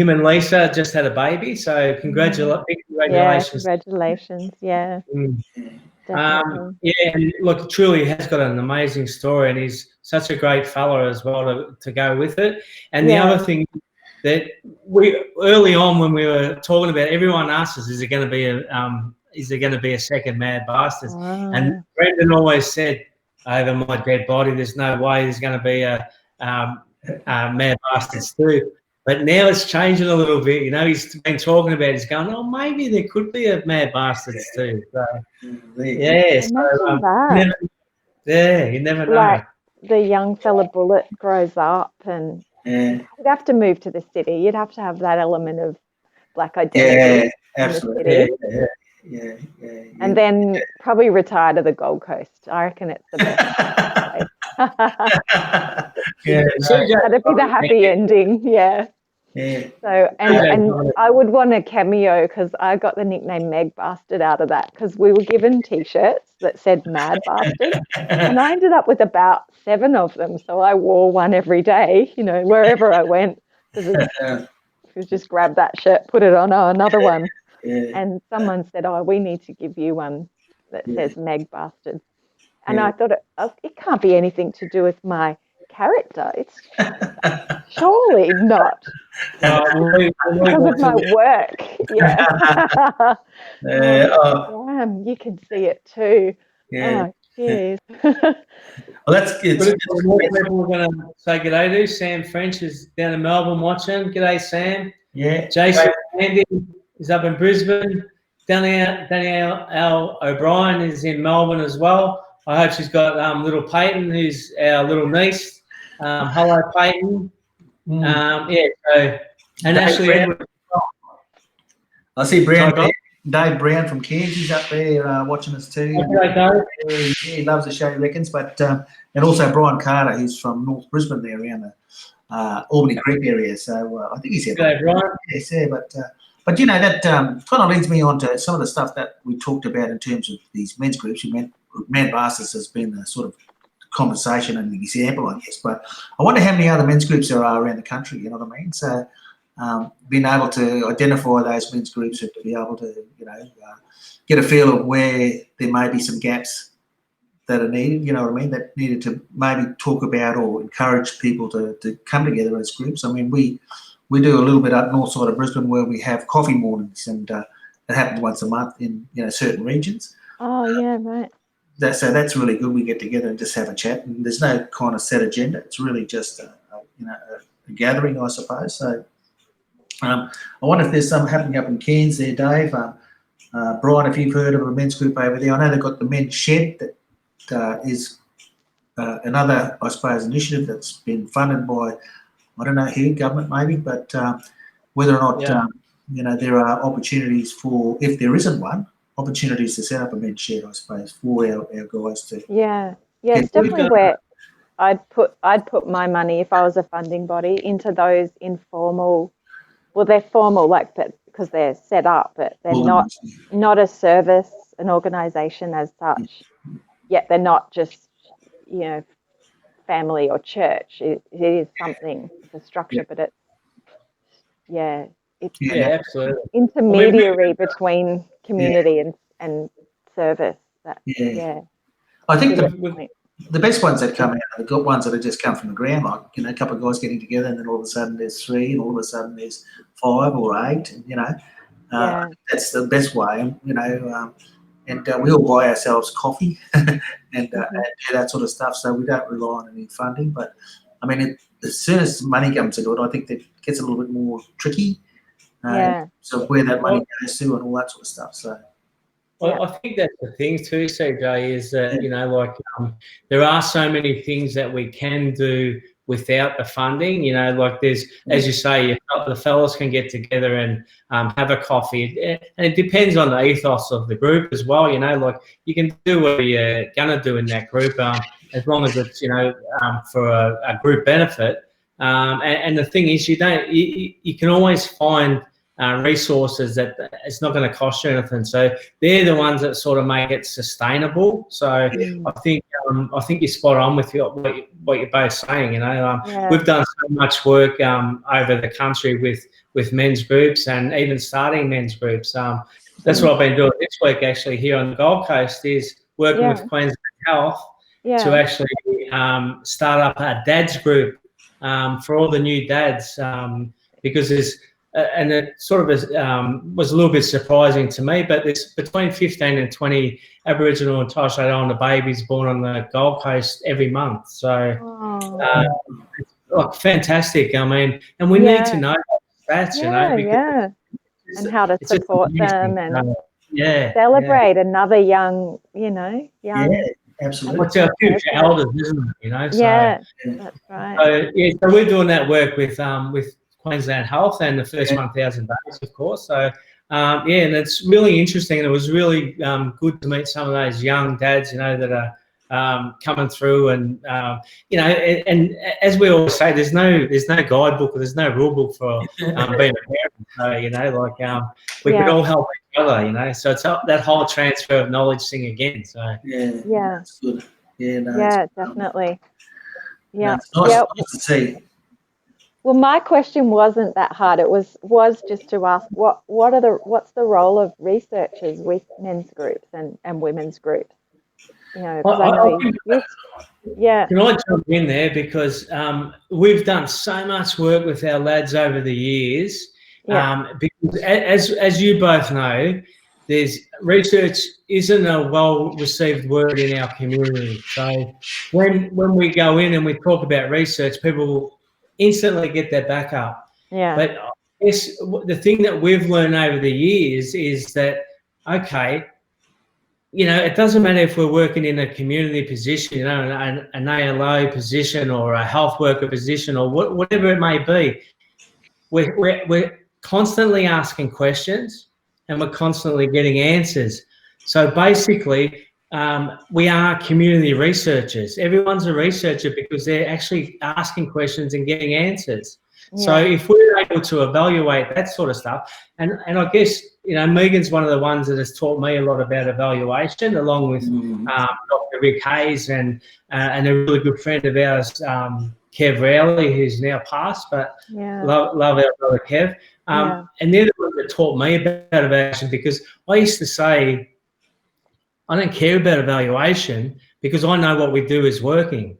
and Lisa just had a baby. So congratulations! Congratulations! Yeah. And look, truly has got an amazing story, and he's such a great fella as well to go with it. And the other thing that we early on when we were talking about, everyone asked us, is there going to be a second Mad Bastards? And Brendan always said, over my dead body, there's no way there's going to be a Mad Bastards 2. But now it's changing a little bit. He's been talking about, he's going, oh, maybe there could be a Mad Bastards too. So, you never know. Like the young fella Bullet grows up, and you'd have to move to the city. You'd have to have that element of black identity in the city. And then probably retire to the Gold Coast. I reckon it's the best place. That'd be the happy ending. So and I would want a cameo, because I got the nickname Meg Bastard out of that, because we were given T-shirts that said Mad Bastard, and I ended up with about 7 of them. So I wore one every day, wherever I went. Just grab that shirt, put it on, another one. And someone said, oh, we need to give you one that says Meg Bastard. And I thought, it can't be anything to do with my character. It's surely not. Because of my work. Damn, you can see it too. Oh, jeez. Well, that's good. We're going to say g'day to Sam French is down in Melbourne watching. G'day, Sam. Jason Andy is up in Brisbane. Danielle O'Brien is in Melbourne as well. I hope she's got little Peyton, who's our little niece. Hello, Peyton. And Ashley Edwards. I see Dave Brown from Cairns. He's up there watching us too. He loves the show, he reckons. But and also Brian Carter, who's from North Brisbane, there around the Albany Creek area. So I think he's here. G'day, Brian. Yes, but that kind of leads me on to some of the stuff that we talked about in terms of these men's groups. Mad Bastards has been the sort of conversation and the example, I guess. But I wonder how many other men's groups there are around the country. You know what I mean? So being able to identify those men's groups and to be able to, get a feel of where there may be some gaps that are needed. You know what I mean? That needed to maybe talk about or encourage people to come together as groups. I mean, we do a little bit up north side of Brisbane where we have coffee mornings, and it happens once a month in certain regions. Oh yeah, right. So that's really good. We get together and just have a chat, and there's no kind of set agenda. It's really just a a gathering, I suppose. So I wonder if there's some happening up in Cairns there, Dave. Brian, if you've heard of a men's group over there, I know they've got the men's shed that is another, I suppose, initiative that's been funded by, I don't know who, government maybe, but whether or not there are opportunities for, if there isn't one, opportunities to set up a men's shed, I suppose, for our guys to. Yeah, it's definitely where I'd put my money if I was a funding body into those informal. Well, they're formal, because they're set up, but they're not a service, an organisation as such. Yet they're not just family or church. It is something, it's a structure, but it's absolutely intermediary between community and service. I think the best ones that come out are the good ones that have just come from the ground, like a couple of guys getting together, and then all of a sudden there's 3, and all of a sudden there's 5 or 8, and that's the best way, and we all buy ourselves coffee and do that sort of stuff, so we don't rely on any funding. But I mean, as soon as money comes into it, I think that gets a little bit more tricky. So where that money goes to and all that sort of stuff. So. Well, I think that's the thing too, CJ, is that, there are so many things that we can do without the funding, like there's, as you say, the fellas can get together and have a coffee. And it depends on the ethos of the group as well, like you can do what you're going to do in that group as long as it's, for a group benefit. And the thing is, you can always find resources that it's not going to cost you anything. So they're the ones that sort of make it sustainable. So I think you're spot on with what you're both saying. We've done so much work over the country with men's groups and even starting men's groups. That's what I've been doing this week actually here on the Gold Coast, is working with Queensland Health to actually start up a dads group for all the new dads, because there's and it sort of was a little bit surprising to me, but there's between 15 and 20 Aboriginal and Torres Strait Islander babies born on the Gold Coast every month. So, fantastic. I mean, and we need to know that, because and how to support them and celebrate another young. Absolutely. What's our future elders, isn't it? So, that's right. So we're doing that work with Queensland Health and the first 1,000 days, of course. So, and it's really interesting. And it was really good to meet some of those young dads, that are coming through. And, and as we always say, there's no guidebook or there's no rule book for being a parent. So, we can all help each other, So it's that whole transfer of knowledge thing again. So that's good. Definitely. It's nice to see. Well, my question wasn't that hard. It was just to ask what's the role of researchers with men's groups and women's groups? Can I jump in there, because we've done so much work with our lads over the years. Because as you both know, there's research isn't a well-received word in our community. So when we go in and we talk about research, people instantly get their back up. But I guess the thing that we've learned over the years is that, it doesn't matter if we're working in a community position, an ALO position or a health worker position or whatever it may be. We're constantly asking questions and we're constantly getting answers. So basically, we are community researchers. Everyone's a researcher because they're actually asking questions and getting answers. So if we're able to evaluate that sort of stuff, and I guess, Megan's one of the ones that has taught me a lot about evaluation, along with Dr. Rick Hayes and a really good friend of ours, Kev Rowley, who's now passed, but love our brother Kev. And they're the ones that taught me about evaluation, because I used to say, I don't care about evaluation because I know what we do is working.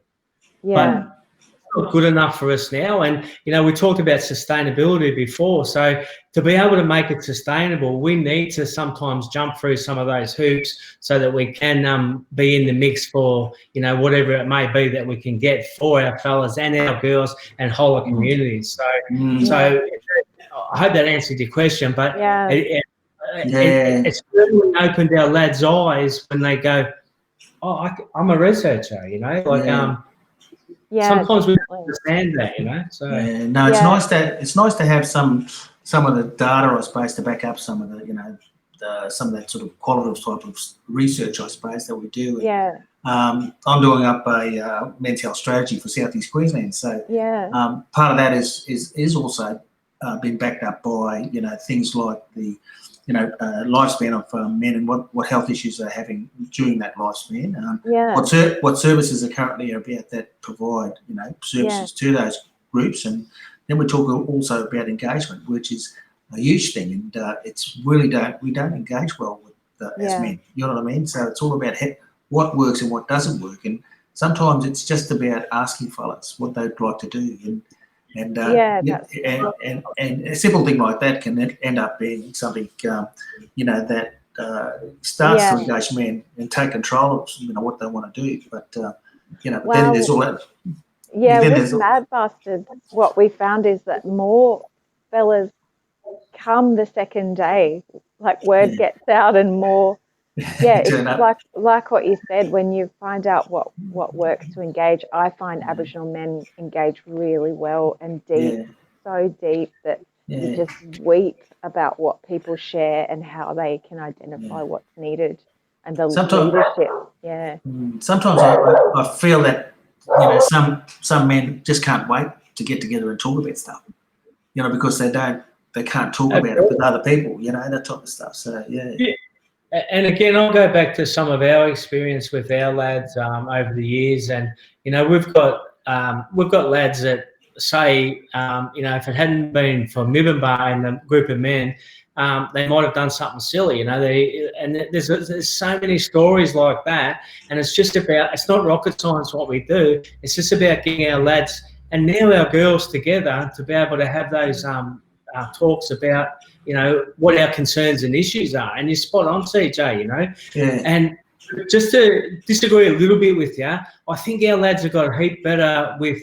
But it's not good enough for us now. And, you know, we talked about sustainability before. So to be able to make it sustainable, we need to sometimes jump through some of those hoops so that we can be in the mix for, you know, whatever it may be that we can get for our fellas and our girls and whole communities. So, so I hope that answered your question, but it's certainly opened our lads' eyes when they go, oh, I'm a researcher, you know, like sometimes we don't understand that, you know. So no, it's nice to have some of the data, I suppose, to back up some of the, you know, some of that sort of qualitative type of research, I suppose, that we do. I'm doing up a men's health strategy for South East Queensland, so part of that is also been backed up by, you know, things like the, you know, lifespan of men and what health issues they're having during that lifespan. What services are currently about that provide, you know, services to those groups, and then we talk also about engagement, which is a huge thing, and it's really we don't engage well with as men. You know what I mean? So it's all about what works and what doesn't work, and sometimes it's just about asking fellas what they'd like to do, and a simple thing like that can end up being something, you know, that starts to engage men and take control of, you know, what they want to do. But you know, then there's all that. With Mad Bastards, what we found is that more fellas come the second day, like word gets out, and more. It's like what you said, when you find out what works to engage. I find Aboriginal men engage really well and deep, so deep that you just weep about what people share and how they can identify what's needed and the leadership. Sometimes I feel that, you know, some men just can't wait to get together and talk about stuff, you know, because they can't talk about it with other people, you know, that type of stuff. So And again, I'll go back to some of our experience with our lads over the years, and you know, we've got lads that say, you know, if it hadn't been for Mibambar and the group of men, they might have done something silly, you know. There's so many stories like that, and it's not rocket science what we do. It's just about getting our lads and now our girls together to be able to have those talks about, you know, what our concerns and issues are. And you're spot on, CJ, you know. And just to disagree a little bit with you, I think our lads have got a heap better with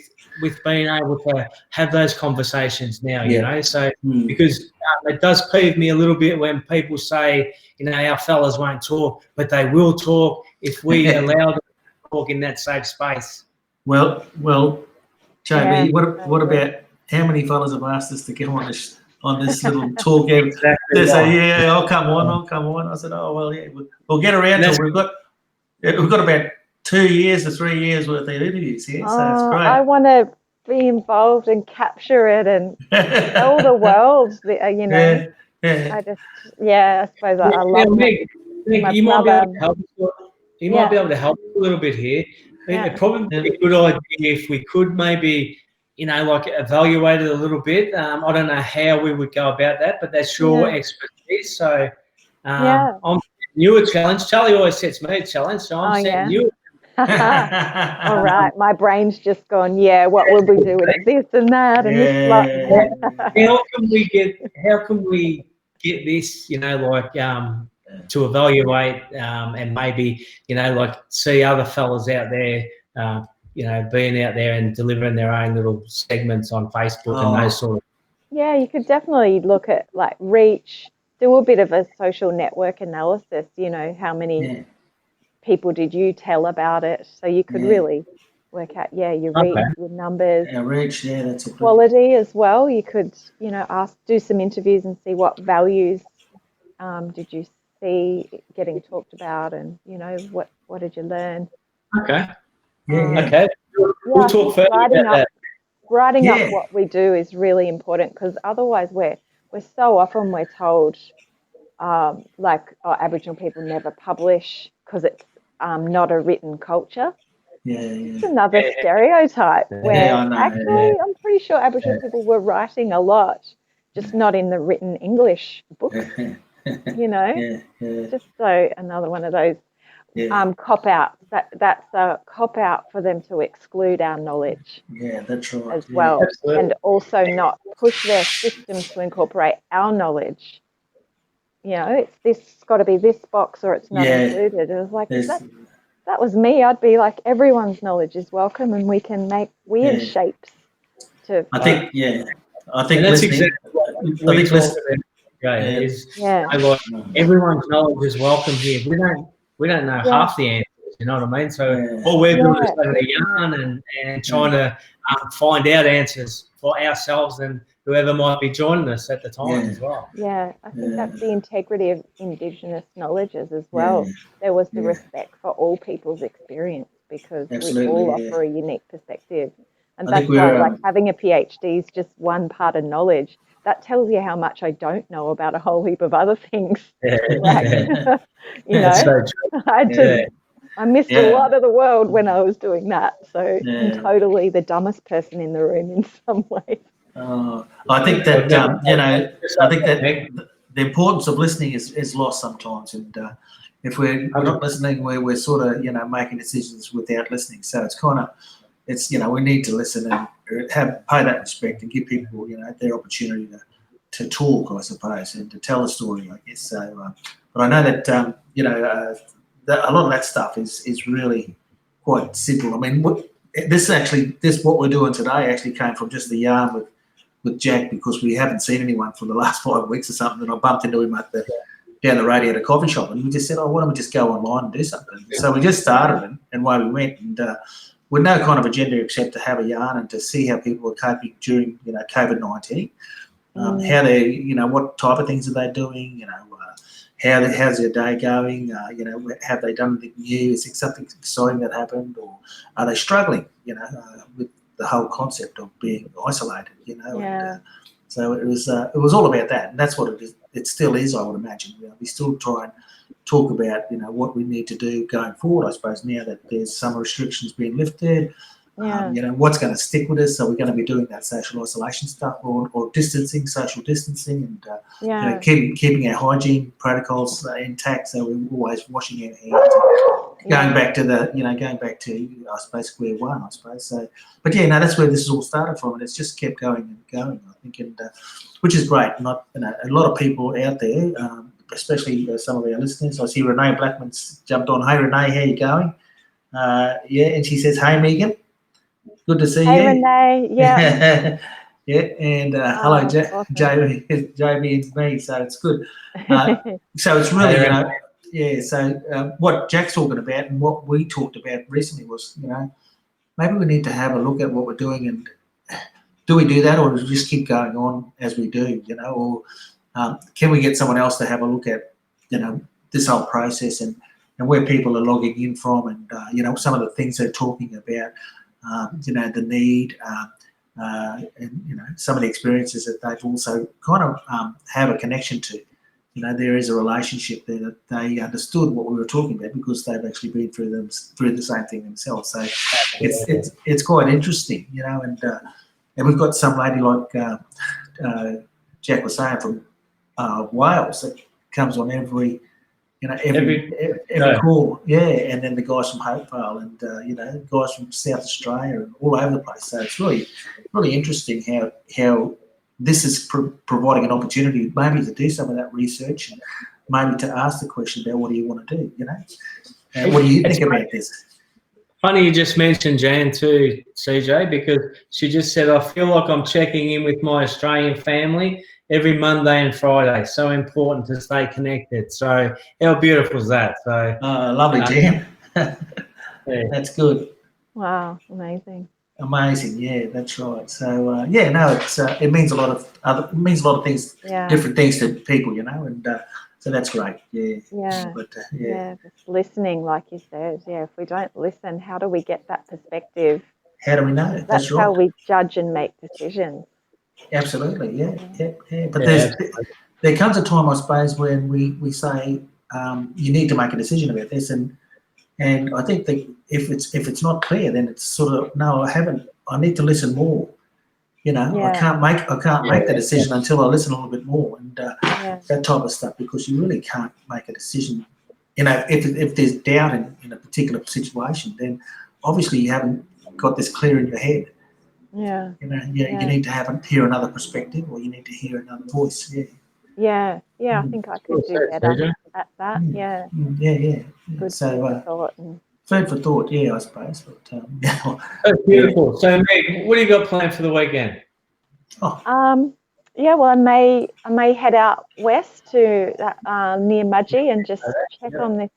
being able to have those conversations now, you know. So because it does peeve me a little bit when people say, you know, our fellas won't talk, but they will talk if we allow them to talk in that safe space. Well, JB, what about how many fellas have asked us to get on this little talk? They say, I'll come on. I said, oh well, we'll get around to it. We've got about 2 years to 3 years worth of interviews here, so it's great. I want to be involved and capture it and tell the world, you know. I just, I suppose I love Meg, you might be able to help us. You might be able to help us a little bit here. It'd probably be a good idea if we could maybe, you know, like evaluate it a little bit. I don't know how we would go about that, but that's your expertise. So I'm setting you a challenge. Charlie always sets me a challenge, so I'm setting you. All right, my brain's just gone. What would we do with this and that and this? How can we get this? You know, like to evaluate and maybe, you know, like see other fellas out there. You know, being out there and delivering their own little segments on Facebook and those sort of. Yeah, you could definitely look at like reach, do a bit of a social network analysis. You know, how many people did you tell about it? So you could really work out, your reach, your numbers. Reach, that's a quality as well. You could, you know, do some interviews and see what values did you see getting talked about, and you know, what did you learn? Okay. Okay. We'll talk further about that. Writing up what we do is really important, because otherwise we're so often we're told like, Aboriginal people never publish because it's not a written culture. It's another stereotype where actually I'm pretty sure Aboriginal people were writing a lot, just not in the written English books. You know, just so another one of those. cop out. That's a cop out for them to exclude our knowledge. Yeah, that's right. As well, absolutely. and also not push their systems to incorporate our knowledge. You know, it's this got to be this box or it's not included. It was like that was me. I'd be like, everyone's knowledge is welcome, and we can make weird shapes. I think and that's listening. exactly what we talk about. Like, everyone's knowledge is welcome here. We don't know half the answers. You know what I mean? So all we're doing is having a yarn and trying to find out answers for ourselves and whoever might be joining us at the time as well. Yeah, I think that's the integrity of Indigenous knowledges as well. There was the respect for all people's experience, because we all offer a unique perspective. And that's why, like, having a PhD is just one part of knowledge. That tells you how much I don't know about a whole heap of other things. Like, you know, so I missed a lot of the world when I was doing that. So I'm totally the dumbest person in the room in some ways. I think that I think that the importance of listening is lost sometimes, and if we're not listening, we're sort of making decisions without listening. So it's kind of we need to listen and pay that respect and give people their opportunity to talk, I suppose, and to tell a story, I guess. So, but I know that a lot of that stuff is really quite simple. I mean, what we're doing today actually came from just the yarn with Jack, because we haven't seen anyone for the last 5 weeks or something, and I bumped into him down the road at a coffee shop, and we just said, why don't we just go online and do something? So we just started, and away we went, and with no kind of agenda except to have a yarn and to see how people are coping during COVID-19, how they what type of things are they doing, how's their day going, have they done anything new, is there something exciting that happened, or are they struggling with the whole concept of being isolated, and so it was all about that, and that's what it is. It still is, I would imagine. We still try and talk about what we need to do going forward, I suppose, now that there's some restrictions being lifted. What's going to stick with us? So we're going to be doing that social isolation stuff, or social distancing, and keeping our hygiene protocols intact. So we're always washing our hands. Going back to I suppose square one, I suppose. So, but that's where this has all started from, and it's just kept going and going, I think, and which is great. Not a lot of people out there, especially some of our listeners. I see Renee Blackman's jumped on. Hey Renee, how you going? And she says, "Hey Megan, good to see you." Hey Renee, yeah. And hello, awesome. Jamie and me. So it's good. So it's really, so what Jack's talking about and what we talked about recently was, maybe we need to have a look at what we're doing, and do we do that, or do we just keep going on as we do, or can we get someone else to have a look at, this whole process and where people are logging in from, and, some of the things they're talking about, the need, and, some of the experiences that they've also kind of have a connection to. There is a relationship there that they understood what we were talking about because they've actually been through the same thing themselves. So it's quite interesting, and we've got some lady like Jack was saying from Wales that comes on every call, and then the guys from Hopevale, and guys from South Australia and all over the place. So it's really, really interesting how this is providing an opportunity maybe to do some of that research, and maybe to ask the question about what do you want to do, what do you think about this? Funny you just mentioned Jan too, CJ, because she just said, I feel like I'm checking in with my Australian family every Monday and Friday. So important to stay connected. So how beautiful is that? So lovely, Jan. That's good. Wow, amazing. Amazing, yeah, that's right. So it's it means a lot of things, different things to people, and so that's great. But just listening, like you said. If we don't listen, how do we get that perspective? How do we know? That's right. how we judge and make decisions. Absolutely, yeah. But there comes a time, I suppose, when we say you need to make a decision about this, and I think that if it's not clear, then it's sort of no, I need to listen more. I can't make the decision until I listen a little bit more, and that type of stuff, because you really can't make a decision if there's doubt in a particular situation, then obviously you haven't got this clear in your head. Yeah. You need to hear another perspective, or you need to hear another voice. Yeah. I think I could do better at that. Yeah. Yeah. Good So thought. food for thought. Yeah, I suppose. But that's beautiful. So, Meg, what do you got planned for the weekend? Yeah, well, I may head out west to near Mudgee and just check on this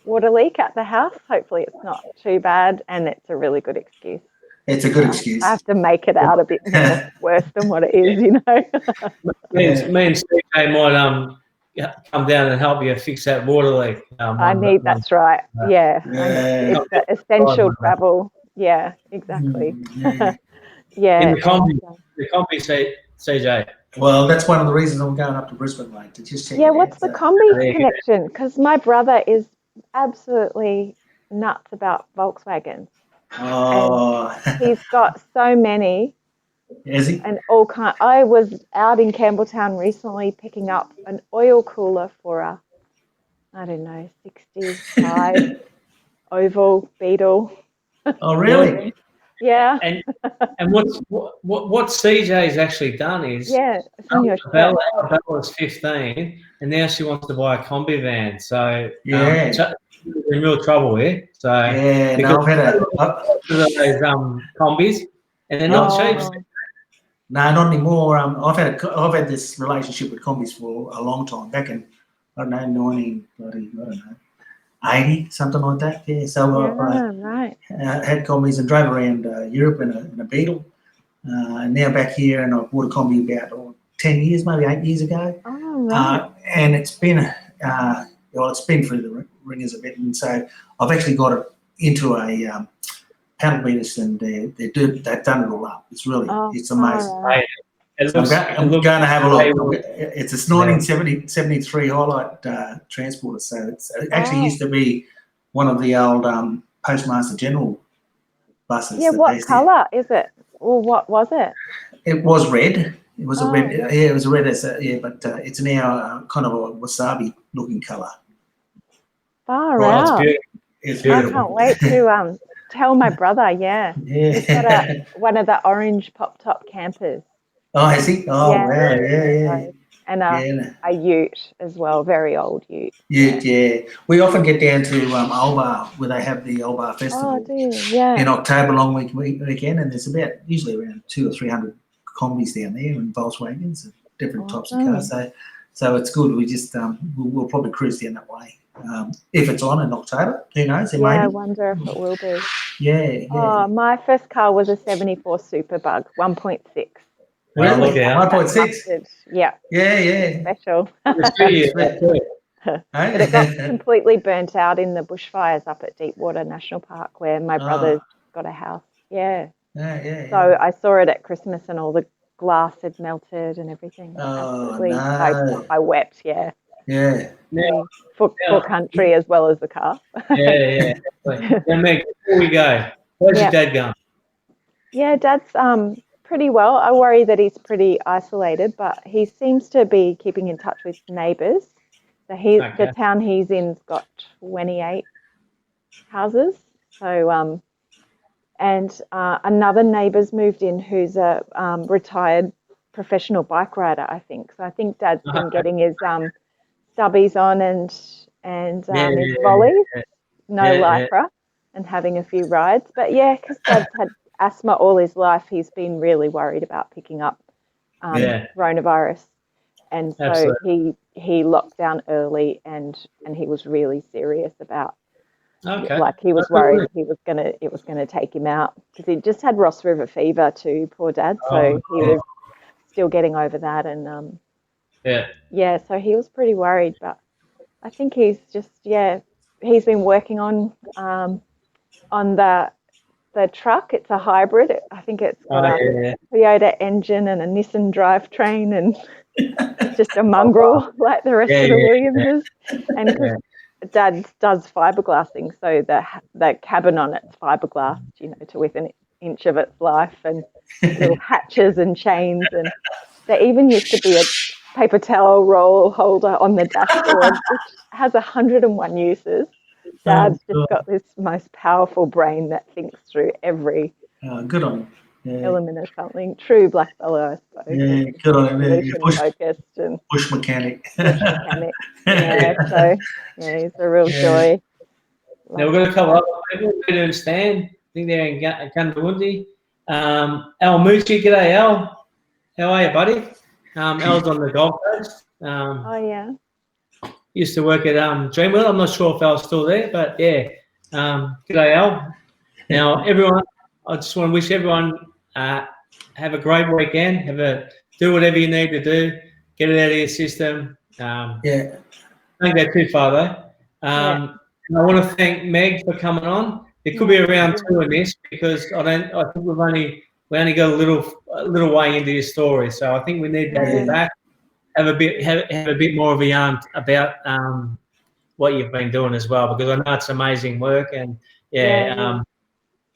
water leak at the house. Hopefully, it's not too bad, and it's a really good excuse. It's a good excuse. I have to make it out a bit more worse than what it is, you know. Me and CJ might come down and help you fix that water leak. That's right. Yeah. It's essential travel. Yeah, exactly. Yeah. In the combi, CJ. Well, that's one of the reasons I'm going up to Brisbane, mate, to just check. Yeah, what's the combi connection? Because my brother is absolutely nuts about Volkswagens. Oh, and he's got so many. Is he? And all kind. I was out in Campbelltown recently picking up an oil cooler for a, I don't know, 65 oval Beetle. Oh, really? Yeah. And what CJ's actually done is Bella's 15, and now she wants to buy a combi van. So we're in real trouble here. So I've had those combis, and they're not cheap. No, not anymore. I've had this relationship with combis for a long time. Back in I don't know, 80, something like that. Yeah. So I had combis and drove around Europe in a Beetle, and now back here, and I bought a combi about 10 years, maybe 8 years ago. Oh, right. And it's been it's been through the ringers a bit, and so I've actually got it into a panel beaters, and they've done it all up. It's really it's amazing. Right. I'm going to have a look. It's a 1973 Highlight transporter, so it actually used to be one of the old Postmaster General buses. Yeah, what colour is it? Or what was it? It was red. It was a red. Yeah, it was a red. But it's now kind of a wasabi looking colour. Far out. It's beautiful. I can't wait to tell my brother. Yeah. He's got one of the orange pop top campers. Oh, is he? Oh, wow. Yeah. And a ute as well, very old ute. Yeah. We often get down to Olbar, where they have the Olbar Festival in October, long weekend, and there's usually around 200 or 300 combis down there and Volkswagens and different types of cars. So it's good. We just we'll probably cruise down that way. If it's on in October, who knows? I wonder if it will be. Yeah. Oh, my first car was a 74 Superbug, 1.6. Really? 1.6? Yeah. Special. But it got completely burnt out in the bushfires up at Deepwater National Park, where my brother's got a house. Yeah. So I saw it at Christmas, and all the glass had melted and everything. Absolutely. No. I wept. Yeah. For country as well as the car. Yeah. Now, Meg, before we go, where's your dad going? Yeah, Dad's pretty well. I worry that he's pretty isolated, but he seems to be keeping in touch with neighbours. So the town he's in's got 28 houses. So and another neighbour's moved in who's a retired professional bike rider, I think. So I think Dad's been getting his stubbies on and his volleys, lycra, and having a few rides. But because Dad's had asthma all his life, he's been really worried about picking up coronavirus, and so he locked down early, and he was really serious about he was worried it was gonna take him out, because he just had Ross River fever too, poor Dad. So he was still getting over that, and so he was pretty worried. But I think he's just he's been working on the truck. It's a hybrid. I think it's got a Toyota engine and a Nissan drivetrain, and it's just a mongrel like the rest of the Williamses. And because Dad does fiberglassing, so the cabin on it's fiberglassed, to within an inch of its life, and little hatches and chains. And there even used to be a paper towel roll holder on the dashboard, which has 101 uses. Dad's just got this most powerful brain that thinks through every good on him. Yeah. element of something. True black fellow, I suppose. Yeah, good on him. Solution focused and bush mechanic. bush mechanic. Yeah, so yeah, he's a real joy. Now we're going to cover up people, Peter and Stan. I think they're in Gundawundi. Al Moochie, g'day Al. How are you, buddy? Al's on the Gold Coast. Oh yeah. Used to work at Dreamwheel. I'm not sure if Al's still there, but yeah. G'day Al. Now everyone, I just want to wish everyone have a great weekend. Do whatever you need to do. Get it out of your system. Don't go too far though. And I want to thank Meg for coming on. It could be around 2 in this because I think we only got a little way into your story. So I think we need to have you back. Have a bit more of a yarn about what you've been doing as well, because I know it's amazing work, and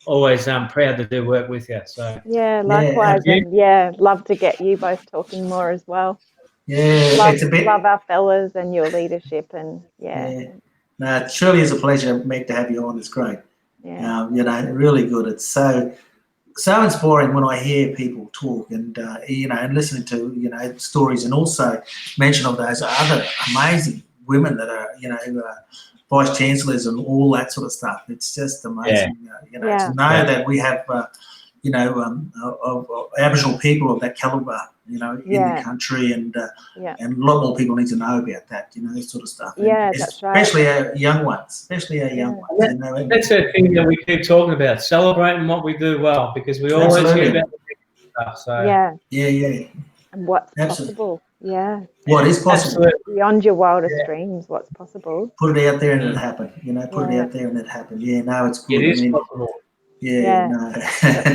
always proud to do work with you. So likewise, and love to get you both talking more as well. Love our fellas and your leadership, and No, it surely is a pleasure, Meg, to have you on. It's great. Really good. It's so inspiring when I hear people talk, and and listening to stories, and also mention of those other amazing women that are vice chancellors and all that sort of stuff. It's just amazing, to know that we have Aboriginal people of that calibre, in the country, and a lot more people need to know about that, this sort of stuff. That's right. Especially our young ones. That's the thing that we keep talking about, celebrating what we do well, because we always hear about the big stuff. So and what's possible. What is possible? Absolutely. Beyond your wildest dreams, what's possible. Put it out there and it happened. Put it out there and it happened. It's good. It is possible. No.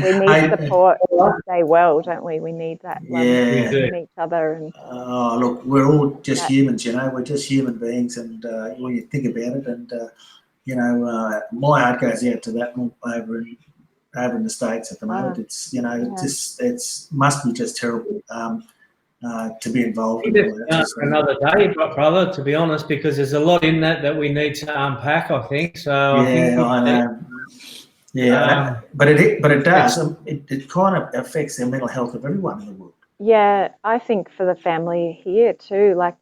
We need support to stay well, don't we? We need that love from each other. And look, we're all just humans, we're just human beings, and when you think about it, and my heart goes out to that over in the States at the moment. It's it's must be just terrible to be involved in that. Another day, brother, to be honest, because there's a lot in that we need to unpack, I think. So I know. But it does. It kind of affects the mental health of everyone in the world. Yeah, I think for the family here too. Like,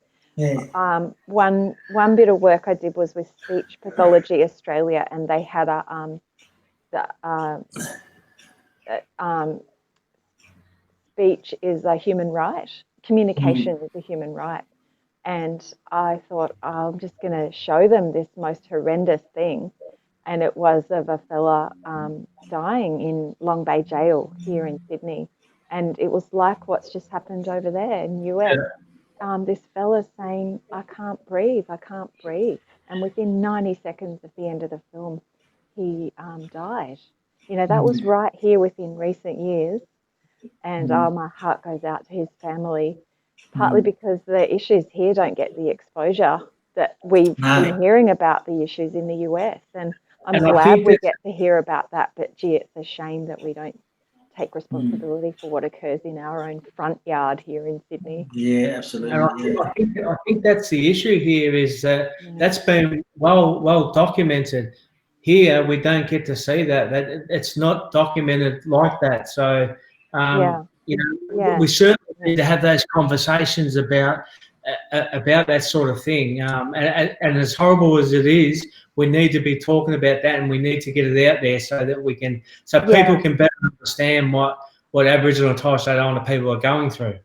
one bit of work I did was with Speech Pathology Australia, and they had speech is a human right. Communication is a human right. And I thought, I'm just going to show them this most horrendous thing. And it was of a fella dying in Long Bay Jail here in Sydney. And it was like what's just happened over there in the US. This fella saying, I can't breathe. And within 90 seconds of the end of the film, he died. That was right here within recent years. And my heart goes out to his family, partly because the issues here don't get the exposure that we've been hearing about the issues in the US. And I'm glad we get to hear about that, but gee, it's a shame that we don't take responsibility for what occurs in our own front yard here in Sydney. Yeah, absolutely. And I think that's the issue here, is that that's been well documented. Here, we don't get to see that it's not documented like that. So, we certainly need to have those conversations about that sort of thing. And as horrible as it is, we need to be talking about that, and we need to get it out there so that people can better understand what Aboriginal and Torres Strait Islander people are going through.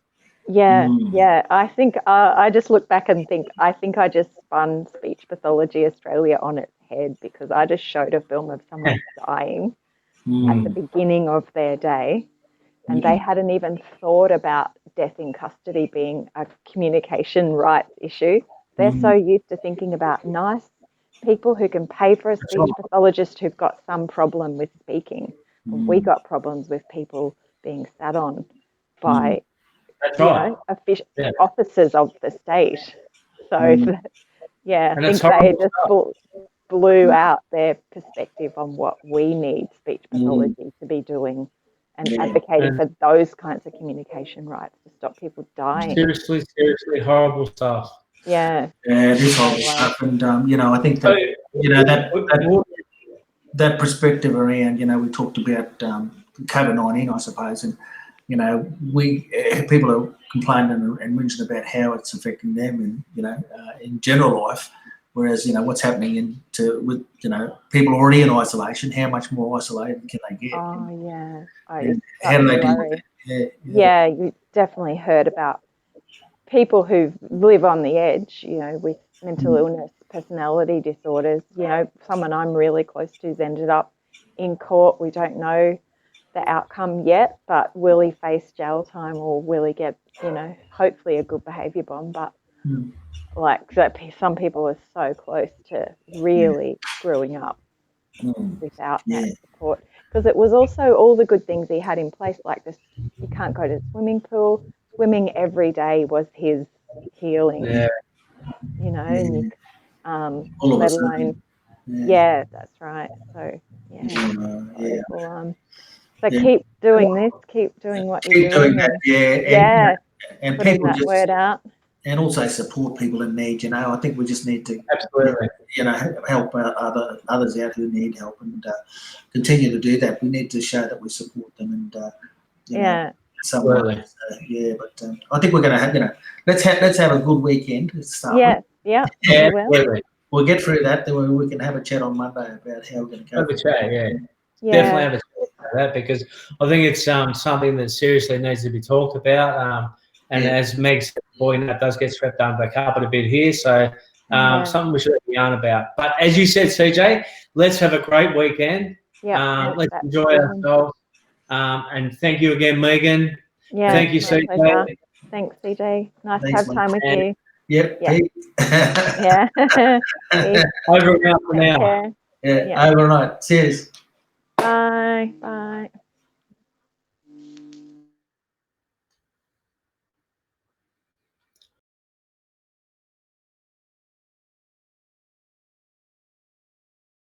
I think I just look back and think, I think I just spun Speech Pathology Australia on its head, because I just showed a film of someone dying at the beginning of their day, and they hadn't even thought about death in custody being a communication rights issue. They're so used to thinking about nice people who can pay for a speech pathologist who've got some problem with speaking. We got problems with people being sat on by officers of the state. So I think they just blew out their perspective on what we need speech pathology to be doing, and advocating for those kinds of communication rights to stop people dying. Seriously horrible stuff. Yeah. Yeah, it is horrible stuff, and I think that that perspective around, we talked about COVID-19, I suppose, and people are complaining and whinging about how it's affecting them, in general life. Whereas, what's happening with people already in isolation, how much more isolated can they get? Oh, yeah. How do they deal with it? Yeah, you definitely heard about people who live on the edge, with mental illness, personality disorders. Someone I'm really close to's ended up in court. We don't know the outcome yet, but will he face jail time or will he get, hopefully a good behaviour bond? But some people are so close to really screwing up without that support. Because it was also all the good things he had in place, like this, you can't go to the swimming pool. Swimming every day was his healing. Yeah. And you, All of let us. alone, yeah, that's right. So keep doing this, keep doing what you're doing, that, and putting people that word out, and also support people in need. I think we just need to help others out who need help, and continue to do that. We need to show that we support them, and some way. But I think we're going to have, let's have a good weekend to start with. Yeah, we'll get through that. Then we can have a chat on Monday about how we're going to go. Have a chat, definitely have a chat about that, because I think it's something that seriously needs to be talked about. And as Meg said, that does get swept under the carpet a bit here. So something we should yarn about. But as you said, CJ, let's have a great weekend. Let's enjoy ourselves. And thank you again, Megan. Yeah, thank you, CJ. Pleasure. Thanks, CJ. Nice to have time with you. Yep. Yeah. Over and out for now. Yeah, overnight. Cheers. Bye.